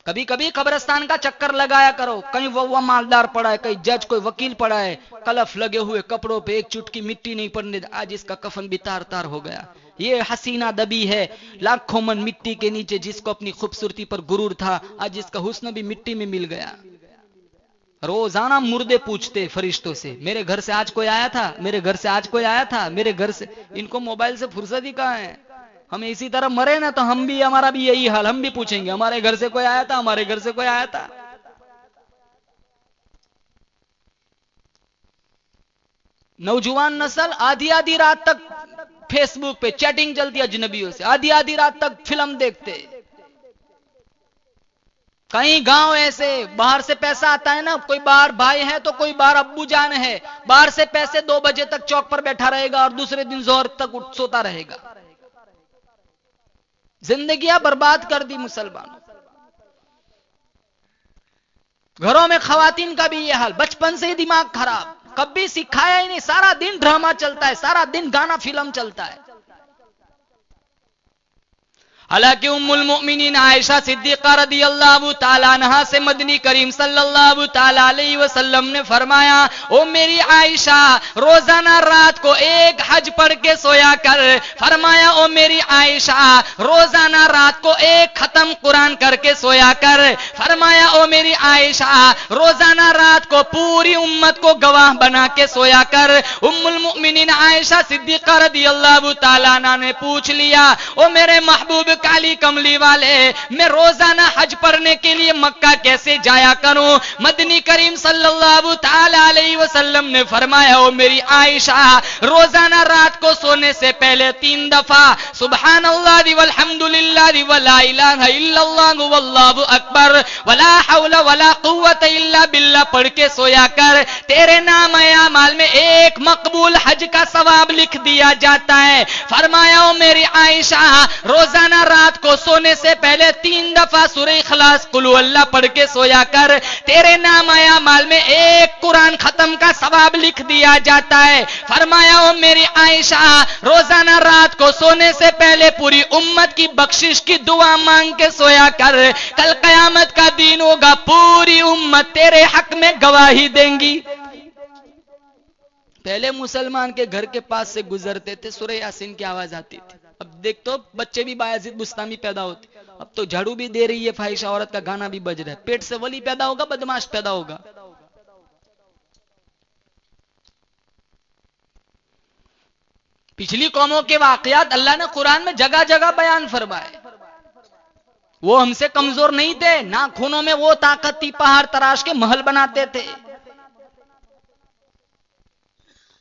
کبھی کبھی قبرستان کا چکر لگایا کرو، کہیں وہ مالدار پڑا ہے، کہیں جج کوئی وکیل پڑا ہے، کلف لگے ہوئے کپڑوں پہ ایک چٹکی مٹی نہیں پڑنے، آج اس کا کفن بھی تار تار ہو گیا. یہ حسینہ دبی ہے لاکھوں من مٹی کے نیچے، جس کو اپنی خوبصورتی پر غرور تھا، آج اس کا حسن بھی مٹی میں مل گیا. روزانہ مردے پوچھتے فرشتوں سے، میرے گھر سے آج کوئی آیا تھا، میرے گھر سے آج کوئی آیا تھا، میرے گھر سے. ان کو موبائل سے فرصت ہی کہاں ہے. ہم اسی طرح مرے نا تو ہم بھی، ہمارا بھی یہی حال، ہم بھی پوچھیں گے ہمارے گھر سے کوئی آیا تھا، ہمارے گھر سے کوئی آیا تھا. نوجوان نسل آدھی آدھی رات تک فیس بک پہ چیٹنگ چلتی ہے اجنبیوں سے، آدھی آدھی رات تک فلم دیکھتے. کئی گاؤں ایسے باہر سے پیسہ آتا ہے نا، کوئی باہر بھائی ہے تو کوئی باہر ابو جان ہے، باہر سے پیسے 2 بجے تک چوک پر بیٹھا رہے گا اور دوسرے دن ظہر تک سوتا رہے گا. زندگیاں برباد کر دی مسلمانوں. گھروں میں خواتین کا بھی یہ حال، بچپن سے ہی دماغ خراب، کبھی سکھایا ہی نہیں، سارا دن ڈرامہ چلتا ہے، سارا دن گانا فلم چلتا ہے. حالانکہ ام المؤمنین عائشہ صدیقہ رضی اللہ تعالی عنہا سے مدنی کریم صلی اللہ تعالی علیہ وسلم نے فرمایا، او میری عائشہ روزانہ رات کو ایک حج پڑھ کے سویا کر. فرمایا او میری عائشہ روزانہ رات کو ایک ختم قرآن کر کے سویا کر. فرمایا او میری عائشہ روزانہ رات کو پوری امت کو گواہ بنا کے سویا کر. ام المؤمنین عائشہ صدیقہ رضی اللہ تعالی عنہا نے پوچھ لیا، او میرے محبوب کالی کملی والے، میں روزانہ حج پڑھنے کے لیے مکہ کیسے جایا کروں؟ مدنی کریم صلی اللہ تعالی علیہ وسلم نے فرمایا، او میری عائشہ روزانہ رات کو سونے سے پہلے 3 دفعہ سبحان اللہ والحمد للہ ولا الہ الا اللہ واللہ اکبر ولا حول ولا قوت الا باللہ پڑھ کے سویا کر. تیرے نام اعمال میں ایک مقبول حج کا ثواب لکھ دیا جاتا ہے. فرمایا او میری عائشہ روزانہ رات کو سونے سے پہلے 3 دفعہ سورہ اخلاص قل اللہ پڑھ کے سویا کر، تیرے نام اعمال میں ایک قرآن ختم کا ثواب لکھ دیا جاتا ہے. فرمایا او میری عائشہ روزانہ رات کو سونے سے پہلے پوری امت کی بخشش کی دعا مانگ کے سویا کر. کل قیامت کا دن ہوگا، پوری امت تیرے حق میں گواہی دیں گی. پہلے مسلمان کے گھر کے پاس سے گزرتے تھے سورہ یاسین کی آواز آتی تھی. اب دیکھ تو بچے بھی بایزید بستامی پیدا ہوتے، اب تو جھاڑو بھی دے رہی ہے فاحشہ عورت کا گانا بھی بج رہا ہے. پیٹ سے ولی پیدا ہوگا، بدماش پیدا ہوگا. پچھلی قوموں کے واقعات اللہ نے قرآن میں جگہ جگہ بیان فرمائے. وہ ہم سے کمزور نہیں تھے، ناخنوں میں وہ طاقت تھی، پہاڑ تراش کے محل بناتے تھے.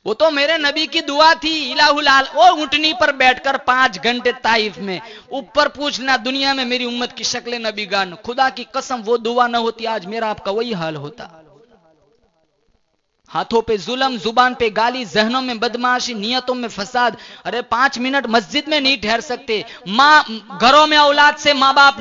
وہ تو میرے نبی کی دعا تھی، الہ العال. وہ اونٹنی پر بیٹھ کر 5 گھنٹے طائف میں اوپر پوچھنا دنیا میں میری امت کی شکل نبی گان. خدا کی قسم وہ دعا نہ ہوتی آج میرا آپ کا وہی حال ہوتا. ہاتھوں پہ ظلم، زبان پہ گالی، ذہنوں میں بدماشی، نیتوں میں فساد. ارے 5 منٹ مسجد میں نہیں ٹھہر سکتے. ماں گھروں میں اولاد سے ماں باپ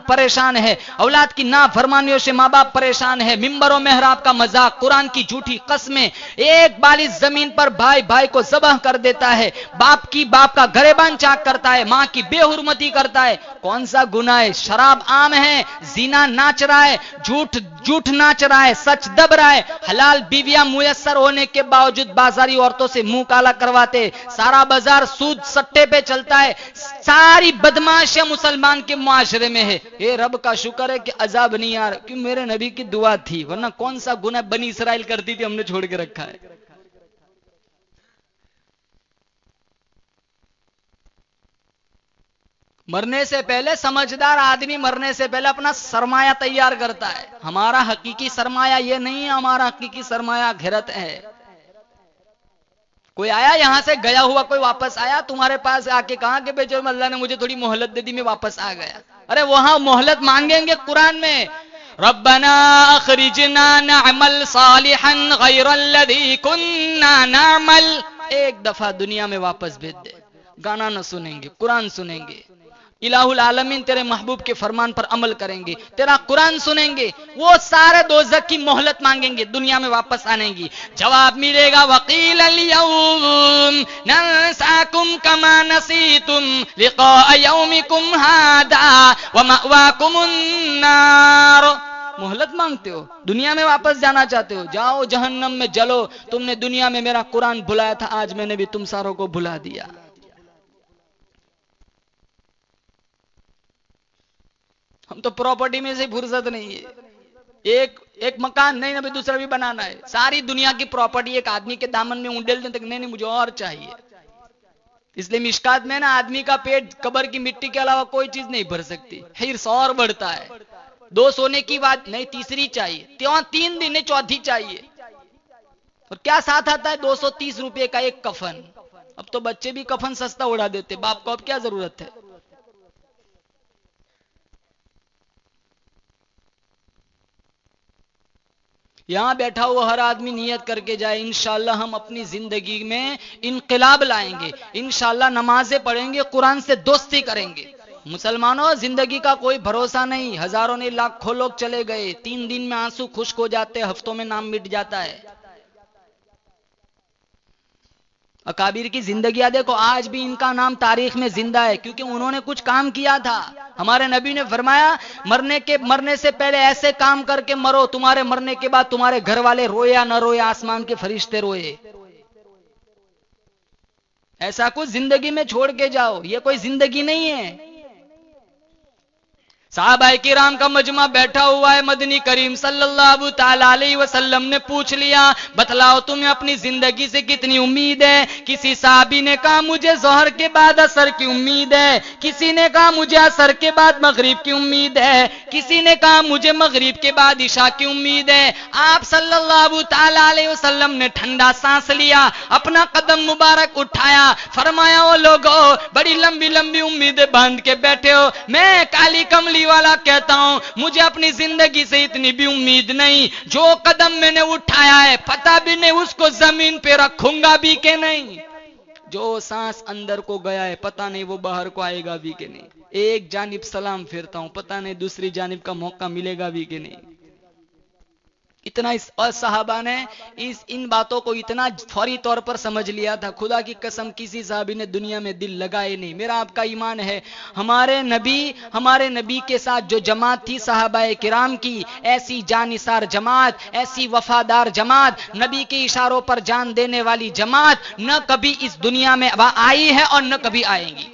پریشان ہے، اولاد کی نافرمانیوں سے ماں باپ پریشان ہے. ممبر و محراب کا مذاق، قرآن کی جھوٹی قسمیں. ایک بالی زمین پر بھائی بھائی کو ذبح کر دیتا ہے، باپ کا گریبان چاک کرتا ہے، ماں کی بے حرمتی کرتا ہے. کون سا گناہ ہے؟ شراب عام ہے، زنا ناچ رہا ہے، جھوٹ ناچ رہا ہے، سچ دب رہا ہے. حلال بیویاں میسر ہونے کے باوجود بازاری عورتوں سے منہ کالا کرواتے. سارا بازار سود سٹے پہ چلتا ہے. ساری بدماشیاں مسلمان کے معاشرے میں ہے. اے رب کا شکر ہے کہ عذاب نہیں آ رہا، کہ میرے نبی کی دعا تھی، ورنہ کون سا گناہ بنی اسرائیل کرتی تھی ہم نے چھوڑ کے رکھا ہے. مرنے سے پہلے سمجھدار آدمی مرنے سے پہلے اپنا سرمایہ تیار کرتا ہے. ہمارا حقیقی سرمایہ یہ نہیں ہے، ہمارا حقیقی سرمایہ غیرت ہے. کوئی آیا یہاں سے گیا ہوا، کوئی واپس آیا تمہارے پاس آ کے کہا کہ بیچو اللہ نے مجھے تھوڑی مہلت دے دی میں واپس آ گیا. ارے وہاں مہلت مانگیں گے قرآن میں. ربنا اخرجنا نعمل صالحا غیر الذی کننا نعمل. ایک دفعہ دنیا میں واپس بھیج دے. گانا نہ سنیں گے، قرآن سنیں گے. الہ العالمین تیرے محبوب کے فرمان پر عمل کریں گے، تیرا قرآن سنیں گے. وہ سارے دوزخ کی مہلت مانگیں گے، دنیا میں واپس آنے گی. جواب ملے گا وقیل اليوم ننساکم کما نسیتم لقاء یومکم ھذا ومأواکم النار. مہلت مانگتے ہو، دنیا میں واپس جانا چاہتے ہو، جاؤ جہنم میں جلو. تم نے دنیا میں میرا قرآن بھلایا تھا، آج میں نے بھی تم ساروں کو بھلا دیا. ہم تو پراپرٹی میں سے فرصت نہیں ہے. ایک مکان نہیں، ابھی دوسرا بھی بنانا ہے. ساری دنیا کی پراپرٹی ایک آدمی کے دامن میں انڈیل دیں تک نہیں مجھے اور چاہیے. اس لیے مشکات میں نا آدمی کا پیٹ قبر کی مٹی کے علاوہ کوئی چیز نہیں بھر سکتی. حرص اور بڑھتا ہے. 2 سونے کی بات نہیں، تیسری چاہیے. 3 دن نہیں، چوتھی چاہیے. اور کیا ساتھ آتا ہے؟ 230 روپے کا ایک کفن. اب تو بچے بھی کفن سستا اڑا دیتے، باپ کو اب کیا ضرورت ہے؟ یہاں بیٹھا ہوا ہر آدمی نیت کر کے جائے، انشاءاللہ ہم اپنی زندگی میں انقلاب لائیں گے. انشاءاللہ نمازیں پڑھیں گے، قرآن سے دوستی کریں گے. مسلمانوں، زندگی کا کوئی بھروسہ نہیں. ہزاروں نہیں، لاکھوں لوگ چلے گئے. 3 دن میں آنسو خشک ہو جاتے، ہفتوں میں نام مٹ جاتا ہے. اکابر کی زندگیاں دیکھو، آج بھی ان کا نام تاریخ میں زندہ ہے، کیونکہ انہوں نے کچھ کام کیا تھا. ہمارے نبی نے فرمایا مرنے سے پہلے ایسے کام کر کے مرو، تمہارے مرنے کے بعد تمہارے گھر والے روئے یا نہ روئے، آسمان کے فرشتے روئے. ایسا کچھ زندگی میں چھوڑ کے جاؤ، یہ کوئی زندگی نہیں ہے. صحابہ کرام کا مجمع بیٹھا ہوا ہے. مدنی کریم صلی اللہ تعالی علیہ وسلم نے پوچھ لیا، بتلاؤ تمہیں اپنی زندگی سے کتنی امید ہے؟ کسی صحابی نے کہا مجھے ظہر کے بعد عصر کی امید ہے. کسی نے کہا مجھے عصر کے بعد مغرب کی امید ہے. کسی نے کہا مجھے مغرب کے بعد عشاء کی امید ہے. آپ صلی اللہ تعالی علیہ وسلم نے ٹھنڈا سانس لیا، اپنا قدم مبارک اٹھایا، فرمایا او لوگو بڑی لمبی لمبی امیدیں باندھ کے بیٹھے ہو، میں کالی کملی والا کہتا ہوں مجھے اپنی زندگی سے اتنی بھی امید نہیں. جو قدم میں نے اٹھایا ہے پتہ بھی نہیں اس کو زمین پہ رکھوں گا بھی کہ نہیں. جو سانس اندر کو گیا ہے پتہ نہیں وہ باہر کو آئے گا بھی کہ نہیں. ایک جانب سلام پھیرتا ہوں، پتہ نہیں دوسری جانب کا موقع ملے گا بھی کہ نہیں. اتنا صحابہ نے ان باتوں کو اتنا فوری طور پر سمجھ لیا تھا. خدا کی قسم کسی صحابی نے دنیا میں دل لگائے نہیں. میرا آپ کا ایمان ہے ہمارے نبی کے ساتھ جو جماعت تھی صحابہ کرام کی، ایسی جانثار جماعت، ایسی وفادار جماعت، نبی کے اشاروں پر جان دینے والی جماعت نہ کبھی اس دنیا میں آئی ہے اور نہ کبھی آئیں گی.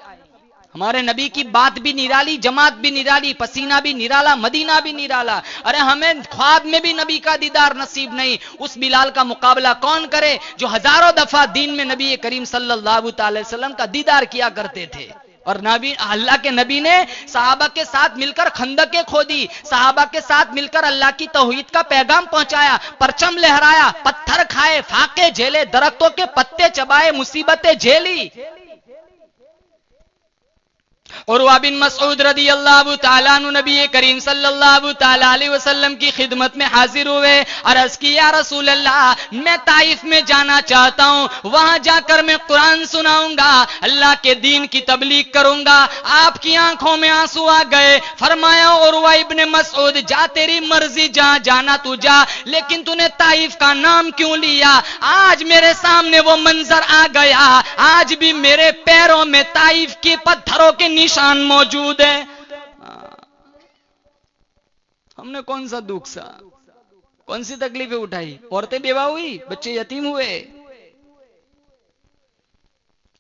ہمارے نبی کی بات بھی نرالی، جماعت بھی نرالی، پسینہ بھی نرالا، مدینہ بھی نرالا. ارے ہمیں خواب میں بھی نبی کا دیدار نصیب نہیں. اس بلال کا مقابلہ کون کرے جو ہزاروں دفعہ دین میں نبی کریم صلی اللہ تعالی وسلم کا دیدار کیا کرتے تھے. اور اللہ کے نبی نے صحابہ کے ساتھ مل کر خندقیں کھودی، صحابہ کے ساتھ مل کر اللہ کی توحید کا پیغام پہنچایا، پرچم لہرایا، پتھر کھائے، فاقے جھیلے، درختوں کے پتے چبائے، مصیبتیں جھیلی. عروہ بن مسعود رضی اللہ تعالیٰ عنہ نبی کریم صلی اللہ تعالیٰ علیہ وسلم کی خدمت میں حاضر ہوئے. عرض کی یا رسول اللہ میں طائف میں جانا چاہتا ہوں، وہاں جا کر میں قرآن سناؤں گا، اللہ کے دین کی تبلیغ کروں گا. آپ کی آنکھوں میں آنسو آ گئے. فرمایا عروہ ابن مسعود جا، تیری مرضی، جہاں جانا تو جا، لیکن تو نے طائف کا نام کیوں لیا؟ آج میرے سامنے وہ منظر آ گیا، آج بھی میرے پیروں میں طائف کے پتھروں کے نشان موجود ہیں. ہم نے کون سا دکھ سا، کون سی تکلیفیں اٹھائی؟ عورتیں بیوہ ہوئی، بچے یتیم ہوئے.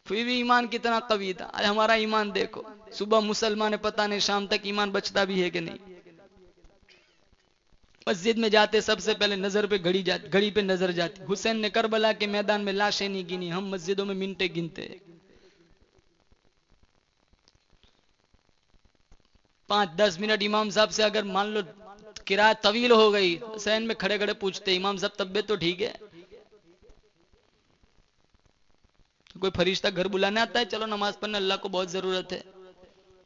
پھر بھی ایمان کتنا قوی تھا. ارے ہمارا ایمان دیکھو، صبح مسلمان پتہ نہیں شام تک ایمان بچتا بھی ہے کہ نہیں. مسجد میں جاتے سب سے پہلے نظر پہ گھڑی پہ نظر جاتی. حسین نے کربلا کے میدان میں لاشیں نہیں گنی، ہم مسجدوں میں منٹیں گنتے. 5-10 منٹ امام صاحب سے اگر مان لو قرات طویل ہو گئی، حسین میں کھڑے کھڑے پوچھتے امام صاحب طبیعت تو ٹھیک ہے؟ کوئی فرشتہ گھر بلانے آتا ہے؟ چلو نماز پڑھنے، اللہ کو بہت ضرورت ہے.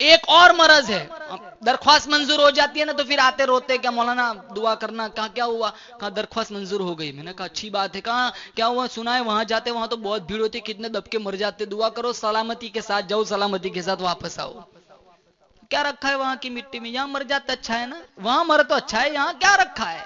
ایک اور مرض ہے، درخواست منظور ہو جاتی ہے نا تو پھر آتے روتے کیا مولانا دعا کرنا، کہا کیا ہوا، کہا درخواست منظور ہو گئی. میں نے کہا اچھی بات ہے. کہا کیا ہوا، سنا ہے وہاں جاتے وہاں تو بہت بھیڑ ہوتی، کتنے دب کے مر جاتے، دعا کرو سلامتی کے ساتھ جاؤ، سلامتی کے ساتھ واپس آؤ. کیا رکھا ہے وہاں کی مٹی میں، یہاں مر جاتا اچھا ہے نا، وہاں مر تو اچھا ہے، یہاں کیا رکھا ہے.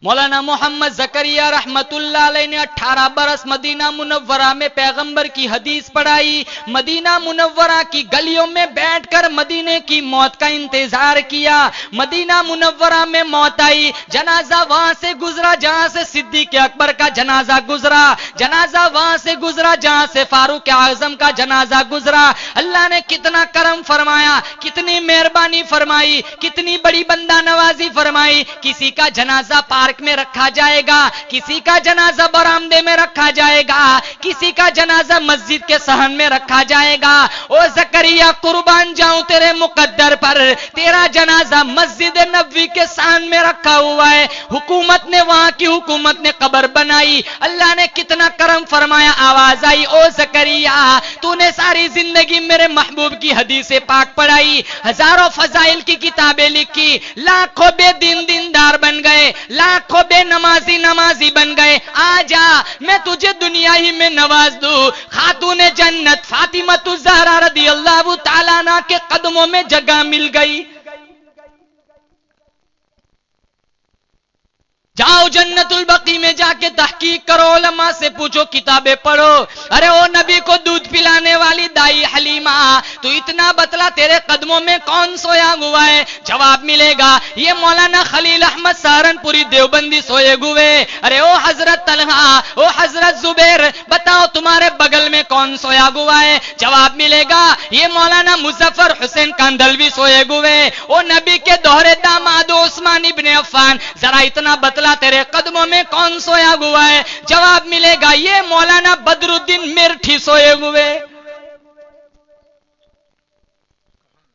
مولانا محمد زکریا رحمت اللہ علیہ نے 18 برس مدینہ منورہ میں پیغمبر کی حدیث پڑھائی، مدینہ منورہ کی گلیوں میں بیٹھ کر مدینے کی موت کا انتظار کیا. مدینہ منورہ میں موت آئی، جنازہ وہاں سے گزرا جہاں سے صدیق اکبر کا جنازہ گزرا، جنازہ وہاں سے گزرا جہاں سے فاروق اعظم کا جنازہ گزرا. اللہ نے کتنا کرم فرمایا، کتنی مہربانی فرمائی، کتنی بڑی بندہ نوازی فرمائی. کسی کا جنازہ پارک میں رکھا جائے گا، کسی کا جنازہ برآمدے میں رکھا جائے گا، کسی کا جنازہ مسجد کے صحن میں رکھا جائے گا. او زکریا قربان جاؤں تیرے مقدر پر، تیرا جنازہ مسجد نبوی کے صحن میں رکھا ہوا ہے. حکومت نے، وہاں کی حکومت نے قبر بنائی، اللہ نے کتنا کرم فرمایا. آواز آئی او زکریا تو نے ساری زندگی میرے محبوب کی حدیث پاک پڑھائی، ہزاروں فضائل کی کتابیں لکھی، لاکھوں بے دین دیندار بن گئے، لاکھوں بے نمازی نمازی بن گئے. آ جا میں تجھے دنیا ہی میں نواز دوں. خاتون جنت فاطمہ الزہرا رضی اللہ تعالیٰ عنہ کے قدموں میں جگہ مل گئی. جاؤ جنت البقیع میں جا کے تحقیق کرو، علماء سے پوچھو، کتابیں پڑھو. ارے او نبی کو دودھ پلانے والی دائی حلیمہ، تو اتنا بتلا تیرے قدموں میں کون سویا ہوا ہے؟ جواب ملے گا یہ مولانا خلیل احمد سہارنپوری دیوبندی سوئے ہوئے. ارے او حضرت طلحہ، او حضرت زبیر، بتاؤ تمہارے بغل میں کون سویا ہوا ہے؟ جواب ملے گا یہ مولانا مظفر حسین کاندھلوی سوئے ہوئے. او نبی کے دوہرے داماد عثمان ابن عفان، ذرا اتنا بتلا تیرے قدموں میں کون سویا ہوا ہے؟ جواب ملے گا یہ مولانا بدر الدین میرٹھی سوئے ہوئے.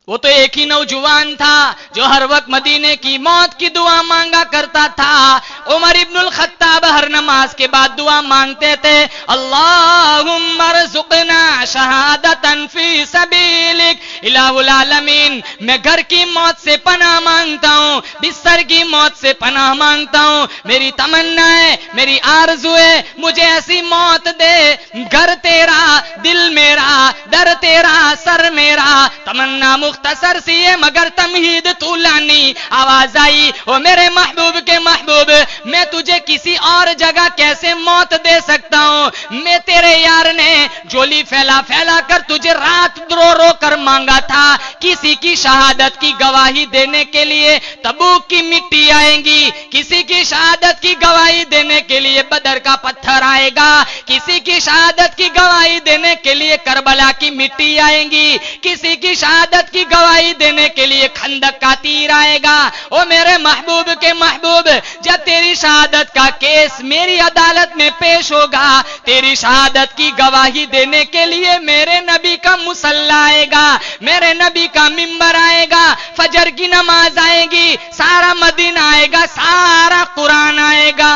وہ تو ایک ہی نوجوان تھا جو ہر وقت مدینے کی موت کی دعا مانگا کرتا تھا. عمر ابن الخطاب ہر نماز کے بعد دعا مانگتے تھے، اللہم ارزقنا شہادتا فی سبیلک. الہ العالمین میں گھر کی موت سے پناہ مانگتا ہوں، بستر کی موت سے پناہ مانگتا ہوں. میری تمنا ہے، میری آرزو ہے، مجھے ایسی موت دے، گھر تیرا، دل میرا، در تیرا، سر میرا. تمنا مختصر سی ہے مگر تمہید طولانی. آواز آئی او میرے محبوب کے محبوب، میں تجھے کسی اور جگہ کیسے موت دے سکتا ہوں؟ میں تیرے یار نے جولی پھیلا پھیلا کر تجھے رات رو رو کر مانگا تھا. کسی کی شہادت کی گواہی دینے کے لیے تبوک کی مٹی آئیں گی، کسی کی شہادت کی گواہی دینے کے لیے بدر کا پتھر آئے گا، کسی کی شہادت کی گواہی دینے کے لیے کربلا کی مٹی آئیں گی، کسی کی شہادت کی گواہی دینے کے لیے خندق کا تیر آئے گا. او میرے محبوب کے محبوب، جب تیری شہادت کا کیس میری عدالت میں پیش ہوگا، تیری شہادت کی گواہی دینے کے لیے میرے نبی کا مصلی آئے گا، میرے نبی کا ممبر آئے گا، فجر کی نماز آئے گی، سارا مدینہ آئے گا، سارا قرآن آئے گا.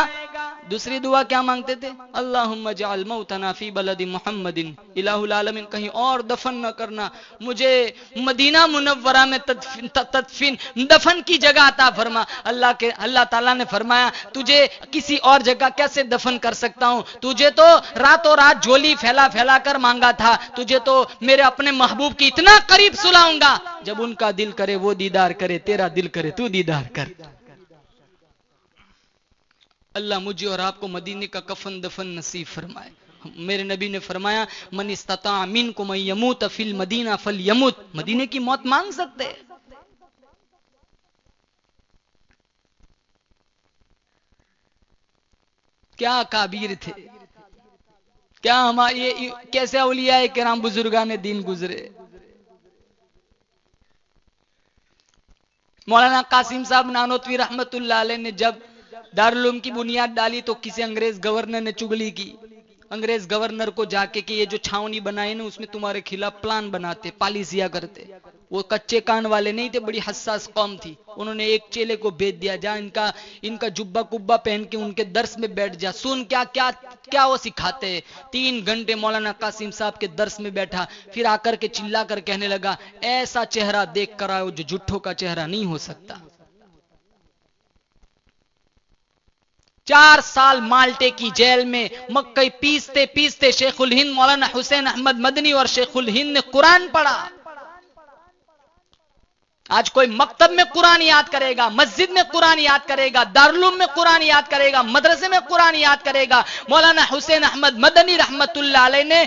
دوسری دعا کیا مانگتے تھے؟ اللہم اجعل موتنا فی بلد محمد. الہ العالمین کہیں اور دفن نہ کرنا، مجھے مدینہ منورہ میں تدفین دفن کی جگہ عطا فرما. اللہ تعالیٰ نے فرمایا تجھے کسی اور جگہ کیسے دفن کر سکتا ہوں؟ تجھے تو راتوں رات جھولی پھیلا پھیلا کر مانگا تھا، تجھے تو میرے اپنے محبوب کی اتنا قریب سلاؤں گا جب ان کا دل کرے وہ دیدار کرے، تیرا دل کرے تو دیدار کر. اللہ مجھے اور آپ کو مدینے کا کفن دفن نصیب فرمائے. میرے نبی نے فرمایا من استطاع منکم ان یموت فی المدینہ فلیموت. مدینے کی موت مانگ سکتے ہیں. کیا کابیر تھے، کیا ہمارے کیسے اولیاء کرام بزرگان دین گزرے. مولانا قاسم صاحب نانوتوی رحمت اللہ علیہ نے جب دارالعلوم کی بنیاد ڈالی تو کسی انگریز گورنر نے چگلی کی. انگریز گورنر کو جا کے کہ یہ جو چھاونی بنائے نا اس میں تمہارے خلاف پلان بناتے، پالیسیاں کرتے. وہ کچے کان والے نہیں تھے، بڑی حساس قوم تھی. انہوں نے ایک چیلے کو بھیج دیا، جا ان کا جبہ کبا پہن کے ان کے درس میں بیٹھ جا، سن کیا وہ سکھاتے ہیں. 3 گھنٹے مولانا قاسم صاحب کے درس میں بیٹھا، پھر آ کر کے چلا کر کہنے لگا ایسا چہرہ دیکھ کر آؤ جو جھٹوں کا چہرہ نہیں ہو سکتا. 4 سال مالٹے کی جیل میں مکئی پیستے پیستے شیخ الہند مولانا حسین احمد مدنی اور شیخ الہند نے قرآن پڑھا. آج کوئی مکتب میں قرآن یاد کرے گا، مسجد میں قرآن یاد کرے گا، دارالعلوم میں قرآن یاد کرے گا، مدرسے میں قرآن یاد کرے گا. مولانا حسین احمد مدنی رحمت اللہ علیہ نے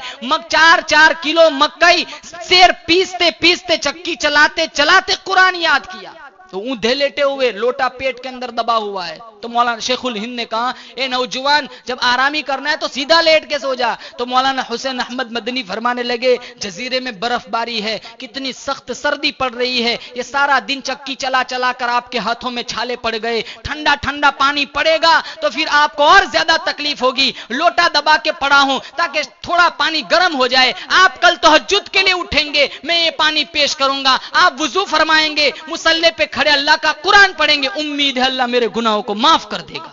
4 کلو مکئی سیر پیستے پیستے چکی چلاتے چلاتے قرآن یاد کیا. تو اونھے لیٹے ہوئے، لوٹا پیٹ کے اندر دبا ہوا ہے. تو مولانا شیخ الہند نے کہا اے نوجوان، جب آرامی کرنا ہے تو سیدھا لیٹ کے سو جا. تو مولانا حسین احمد مدنی فرمانے لگے جزیرے میں برف باری ہے، کتنی سخت سردی پڑ رہی ہے، یہ سارا دن چکی چلا چلا کر آپ کے ہاتھوں میں چھالے پڑ گئے، ٹھنڈا ٹھنڈا پانی پڑے گا تو پھر آپ کو اور زیادہ تکلیف ہوگی. لوٹا دبا کے پڑا ہوں تاکہ تھوڑا پانی گرم ہو جائے. آپ کل تہجد کے لیے اٹھیں گے، میں یہ پانی پیش کروں گا، آپ وضو فرمائیں گے، مصلی پہ کھڑے اللہ کا قرآن پڑھیں گے، امید ہے اللہ میرے گناہوں کو معاف کر دے گا.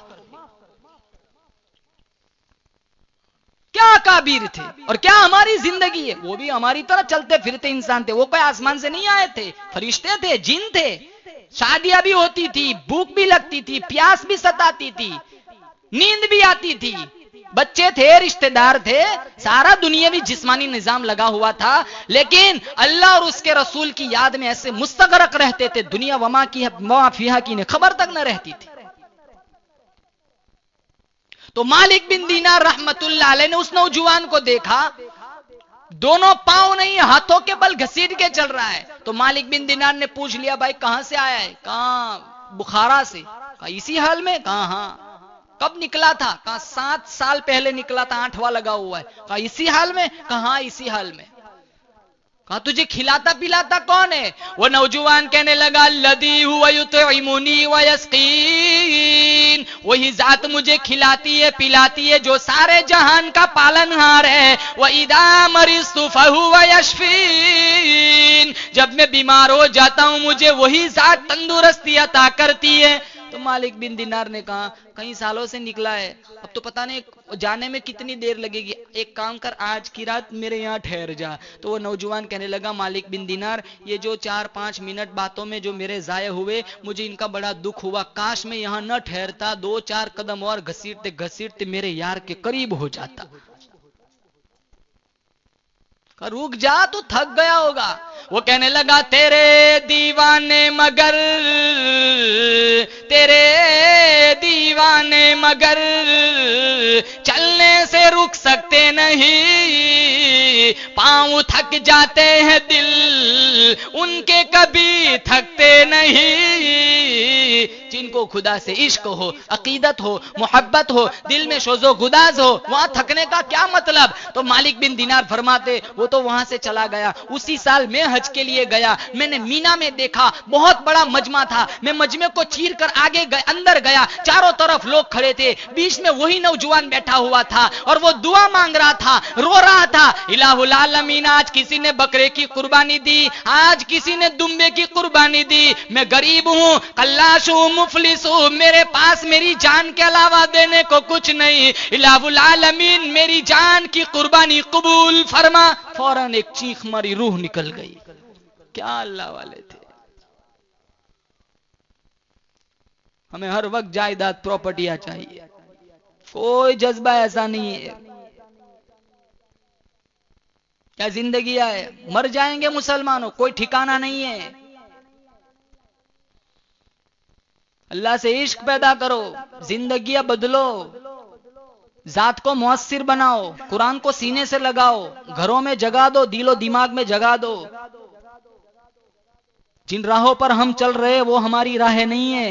کیا کابیر تھے اور کیا ہماری زندگی ہے. وہ بھی ہماری طرح چلتے پھرتے انسان تھے، وہ کوئی آسمان سے نہیں آئے تھے، فرشتے تھے، جن تھے. شادیاں بھی ہوتی تھی، بھوک بھی لگتی تھی، پیاس بھی ستاتی تھی، نیند بھی آتی تھی، بچے تھے، رشتہ دار تھے، سارا دنیاوی جسمانی نظام لگا ہوا تھا. لیکن اللہ اور اس کے رسول کی یاد میں ایسے مستغرق رہتے تھے، دنیا وما فیہا کی خبر تک نہ رہتی تھی. تو مالک بن دینار رحمت اللہ علیہ نے اس نوجوان کو دیکھا، دونوں پاؤں نہیں ہاتھوں کے بل گھسیٹ کے چل رہا ہے. تو مالک بن دینار نے پوچھ لیا بھائی کہاں سے آیا ہے؟ کہاں بخارا سے. کہا اسی حال میں؟ کہا ہاں. کب نکلا تھا؟ کہا 7 سال پہلے نکلا تھا، 8واں لگا ہوا ہے. کہا اسی حال میں؟ کہا ہاں اسی حال میں. کہا تجھے کھلاتا پلاتا کون ہے؟ وہ نوجوان کہنے لگا الذی هو یطعمنی ویسقین، وہی ذات مجھے کھلاتی ہے پلاتی ہے جو سارے جہان کا پالنہار ہے. وَإِذَا مَرِضْتُ فَهُوَ یشفین، جب میں بیمار ہو جاتا ہوں مجھے وہی ذات تندرستی عطا کرتی ہے. تو مالک بن دینار نے کہا کئی سالوں سے نکلا ہے، اب تو پتہ نہیں جانے میں کتنی دیر لگے گی، ایک کام کر آج کی رات میرے یہاں ٹھہر جا. تو وہ نوجوان کہنے لگا مالک بن دینار یہ جو 4-5 منٹ باتوں میں جو میرے ضائع ہوئے مجھے ان کا بڑا دکھ ہوا، کاش میں یہاں نہ ٹھہرتا، 2-4 قدم اور گھسیٹتے گھسیٹتے میرے یار کے قریب ہو جاتا. رک جا تو تھک گیا ہوگا. وہ کہنے لگا تیرے دیوانے مگر چلنے سے رک سکتے نہیں، پاؤں تھک جاتے ہیں دل ان کے کبھی تھکتے نہیں. جن کو خدا سے عشق ہو، عقیدت ہو، محبت ہو، دل میں شوز و گداز ہو، وہاں تھکنے کا کیا مطلب. تو مالک بن دینار فرماتے وہ تو وہاں سے چلا گیا. اسی سال میں حج کے لیے گیا، میں نے مینا میں دیکھا بہت بڑا مجمع تھا، میں مجمع کو چیر کر آگے اندر گیا، چاروں طرف لوگ کھڑے تھے، بیچ میں وہی نوجوان بیٹھا ہوا تھا اور وہ دعا مانگ رہا تھا، رو رہا تھا الہ العالمین آج کسی نے بکرے کی قربانی دی، آج کسی نے دمبے کی قربانی دی، میں غریب ہوں، قلاش ہوں، مفلس ہوں، میرے پاس میری جان کے علاوہ دینے کو کچھ نہیں، الہ العالمین میری جان کی قربانی قبول فرما. فوراً ایک چیخ ماری، روح نکل گئی. کیا اللہ والے تھے. ہمیں ہر وقت جائیداد پراپرٹیاں چاہیے، کوئی جذبہ ایسا نہیں ہے. کیا زندگی ہے، مر جائیں گے مسلمانوں، کوئی ٹھکانہ نہیں ہے. اللہ سے عشق پیدا کرو، زندگیاں بدلو، ذات کو مؤثر بناؤ، قرآن کو سینے سے لگاؤ، گھروں میں جگا دو، دل و دماغ میں جگا دو. جن راہوں پر ہم چل رہے وہ ہماری راہیں نہیں ہے.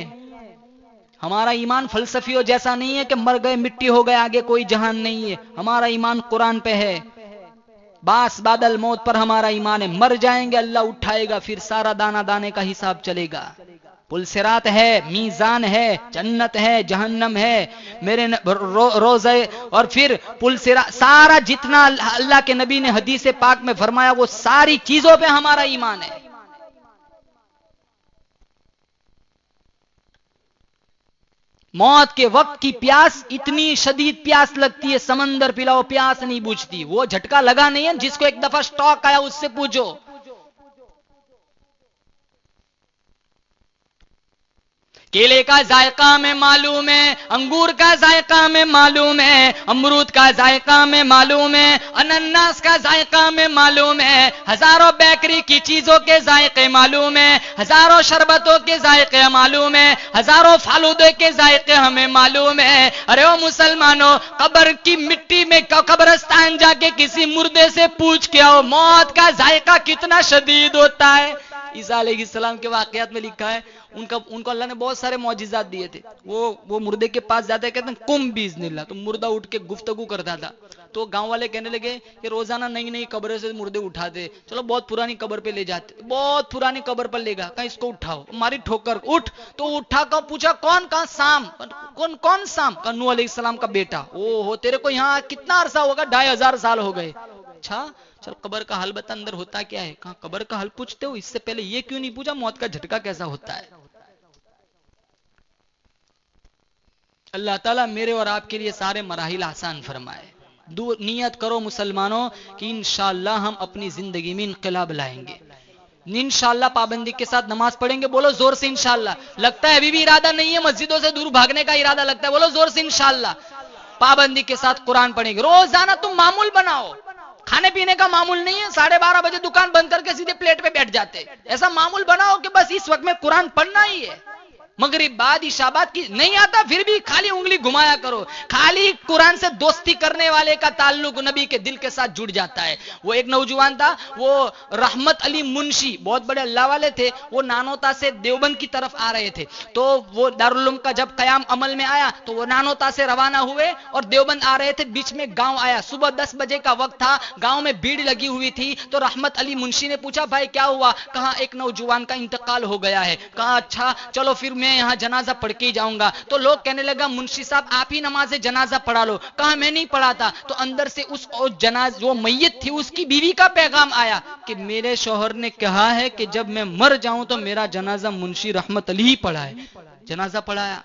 ہمارا ایمان فلسفیوں جیسا نہیں ہے کہ مر گئے مٹی ہو گئے آگے کوئی جہان نہیں ہے. ہمارا ایمان قرآن پہ ہے، باس بادل موت پر ہمارا ایمان ہے. مر جائیں گے اللہ اٹھائے گا، پھر سارا دانہ دانے کا حساب چلے گا. پل صراط ہے، میزان ہے، جنت ہے، جہنم ہے، میرے روزے اور پھر پل صراط، سارا جتنا اللہ کے نبی نے حدیث پاک میں فرمایا وہ ساری چیزوں پہ ہمارا ایمان ہے. موت کے وقت کی پیاس اتنی شدید پیاس لگتی ہے، سمندر پلاؤ پیاس نہیں بجھتی. وہ جھٹکا لگا نہیں ہے، جس کو ایک دفعہ سٹاک آیا اس سے پوچھو. کیلے کا ذائقہ ہمیں معلوم ہے، انگور کا ذائقہ ہمیں معلوم ہے، امرود کا ذائقہ ہمیں معلوم ہے، انناس کا ذائقہ ہمیں معلوم ہے، ہزاروں بیکری کی چیزوں کے ذائقے معلوم ہیں، ہزاروں شربتوں کے ذائقے معلوم ہیں، ہزاروں فالودے کے ذائقے ہمیں معلوم ہیں. ارے او مسلمانوں، قبر کی مٹی میں قبرستان جا کے کسی مردے سے پوچھ کے آؤ موت کا ذائقہ کتنا شدید ہوتا ہے. عیسیٰ علیہ السلام کے واقعات میں لکھا ہے ان کو اللہ نے بہت سارے معجزات دیے تھے. وہ مردے کے پاس جاتے کہتے ہیں کم باذن اللہ، تو مردہ اٹھ کے گفتگو کرتا تھا. تو گاؤں والے کہنے لگے کہ روزانہ نئی نئی قبریں سے مردے اٹھاتے، چلو بہت پرانی قبر پہ لے جاتے. بہت پرانی قبر پر لے گا، کہیں اس کو اٹھاؤ، ہماری ٹھوکر اٹھ. تو اٹھا کر پوچھا کون؟ کہاں سام. کون سام؟ کہ نوح علیہ السلام کا بیٹا. او ہو، تیرے کو یہاں کتنا عرصہ ہوگا؟ 2500 سال ہو گئے. اچھا چل قبر کا حل بتا، اندر ہوتا کیا ہے؟ کہاں قبر کا حل پوچھتے ہو؟ اس سے پہلے یہ کیوں نہیں پوچھا موت کا جھٹکا کیسا ہوتا ہے؟ اللہ تعالیٰ میرے اور آپ کے لیے سارے مراحل آسان فرمائے. نیت کرو مسلمانوں کہ انشاءاللہ ہم اپنی زندگی میں انقلاب لائیں گے. انشاءاللہ پابندی کے ساتھ نماز پڑھیں گے. بولو زور سے انشاءاللہ. لگتا ہے ابھی بھی ارادہ نہیں ہے، مسجدوں سے دور بھاگنے کا ارادہ لگتا ہے. بولو زور سے انشاءاللہ. پابندی کے ساتھ قرآن پڑھیں گے. روزانہ تم معمول بناؤ. کھانے پینے کا معمول نہیں ہے 12:30 بجے دکان بند کر کے سیدھے پلیٹ پہ بیٹھ جاتے. ایسا معمول بناؤ کہ بس اس وقت میں قرآن پڑھنا ہی ہے. مغرب بعد عشاء بعد کی نہیں آتا پھر بھی خالی انگلی گھمایا کرو. خالی قرآن سے دوستی کرنے والے کا تعلق نبی کے دل کے ساتھ جڑ جاتا ہے. وہ ایک نوجوان تھا، وہ رحمت علی منشی، بہت بڑے اللہ والے تھے. وہ نانوتا سے دیوبند کی طرف آ رہے تھے. تو وہ دارالعلوم کا جب قیام عمل میں آیا تو وہ نانوتا سے روانہ ہوئے اور دیوبند آ رہے تھے. بیچ میں گاؤں آیا، صبح 10 بجے کا وقت تھا، گاؤں میں بھیڑ لگی ہوئی تھی. تو رحمت علی منشی نے پوچھا بھائی کیا ہوا؟ کہا ایک نوجوان کا انتقال ہو گیا ہے. کہا اچھا چلو پھر میں یہاں جنازہ پڑھ کے ہی جاؤں گا. تو لوگ کہنے لگا منشی صاحب آپ ہی نماز جنازہ پڑھا لو. کہا میں نہیں پڑھاتا. تو اندر سے اس جو میت تھی اس کی بیوی کا پیغام آیا کہ میرے شوہر نے کہا ہے کہ جب میں مر جاؤں تو میرا جنازہ منشی رحمت علی ہی پڑھائے. جنازہ پڑھایا،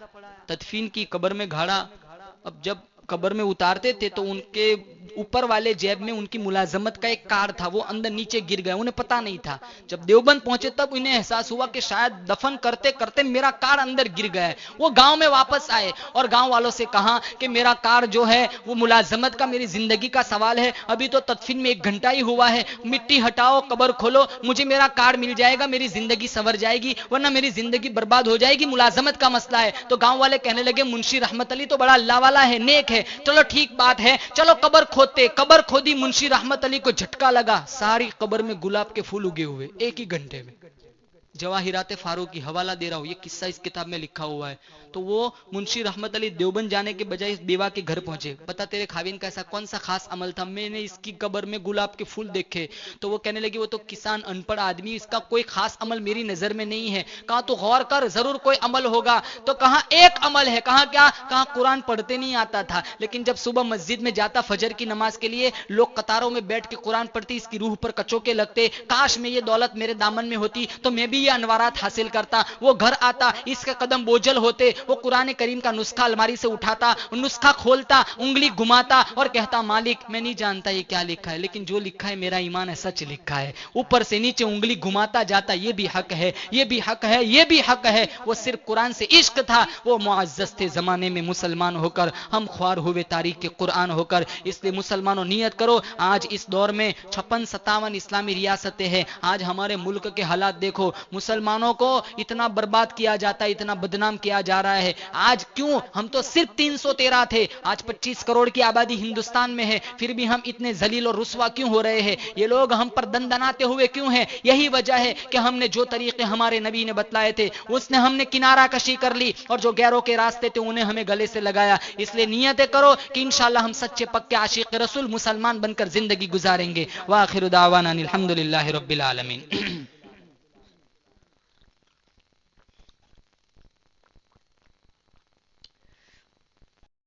تدفین کی، قبر میں گھاڑا. اب جب قبر میں اتارتے تھے تو ان کے اوپر والے جیب میں ان کی ملازمت کا ایک کارڈ تھا، وہ اندر نیچے گر گیا، انہیں پتا نہیں تھا. جب دیوبند پہنچے تب انہیں احساس ہوا کہ شاید دفن کرتے کرتے میرا کارڈ اندر گر گیا ہے. وہ گاؤں میں واپس آئے اور گاؤں والوں سے کہا کہ میرا کارڈ جو ہے وہ ملازمت کا میری زندگی کا سوال ہے، ابھی تو تدفین میں 1 گھنٹہ ہی ہوا ہے، مٹی ہٹاؤ، قبر کھولو، مجھے میرا کارڈ مل جائے گا، میری زندگی سنور جائے گی، ورنہ میری زندگی برباد ہو جائے گی، ملازمت کا مسئلہ ہے. تو گاؤں والے کہنے لگے منشی رحمت علی تو بڑا اللہ والا ہے، نیک ہے، چلو ٹھیک بات ہے، چلو قبر کھودتے. قبر کھودی، منشی رحمت علی کو جھٹکا لگا، ساری قبر میں گلاب کے پھول اگے ہوئے 1 ہی گھنٹے میں. جواہرات فاروقی حوالہ دے رہا ہوں، یہ قصہ اس کتاب میں لکھا ہوا ہے. تو وہ منشی رحمت علی دیوبند جانے کے بجائے اس بیوہ کے گھر پہنچے. بتا تیرے خاوند کا ایسا کون سا خاص عمل تھا؟ میں نے اس کی قبر میں گلاب کے پھول دیکھے. تو وہ کہنے لگی وہ تو کسان ان پڑھ آدمی، اس کا کوئی خاص عمل میری نظر میں نہیں ہے. کہا تو غور کر، ضرور کوئی عمل ہوگا. تو کہا ایک عمل ہے. کہا کیا؟ کہا قرآن پڑھتے نہیں آتا تھا، لیکن جب صبح مسجد میں جاتا فجر کی نماز کے لیے، لوگ قطاروں میں بیٹھ کے قرآن پڑھتی، اس کی روح پر کچوکے لگتے. کاش میں یہ دولت میرے دامن میں ہوتی تو میں بھی یہ انوارات حاصل کرتا. وہ گھر آتا، اس کے قدم بوجھل ہوتے، وہ قرآن کریم کا نسخہ الماری سے اٹھاتا، نسخہ کھولتا، انگلی گھماتا اور کہتا مالک میں نہیں جانتا یہ کیا لکھا ہے، لیکن جو لکھا ہے میرا ایمان ہے، سچ لکھا ہے. اوپر سے نیچے انگلی گھماتا جاتا، یہ بھی حق ہے، یہ بھی حق ہے، یہ بھی حق ہے. وہ صرف قرآن سے عشق تھا. وہ معزز تھے زمانے میں مسلمان ہو کر، ہم خوار ہوئے تاریخ کے قرآن ہو کر. اس لیے مسلمانوں نیت کرو. آج اس دور میں 56-57 اسلامی ریاستیں ہیں. آج ہمارے ملک کے حالات دیکھو، مسلمانوں کو اتنا برباد کیا جاتا ہے، اتنا بدنام کیا جا رہا ہے. آج کیوں؟ ہم تو صرف 313 تھے، آج 25 کروڑ کی آبادی ہندوستان میں ہے، پھر بھی ہم اتنے ذلیل اور رسوا کیوں ہو رہے ہیں؟ یہ لوگ ہم پر دندناتے ہوئے کیوں ہیں؟ یہی وجہ ہے کہ ہم نے جو طریقے ہمارے نبی نے بتلائے تھے اس نے ہم نے کنارہ کشی کر لی، اور جو غیروں کے راستے تھے انہیں ہمیں گلے سے لگایا. اس لیے نیتیں کرو کہ انشاءاللہ ہم سچے پکے عاشق رسول مسلمان بن کر زندگی گزاریں گے. وآخر دعوانا الحمدللہ رب العالمین.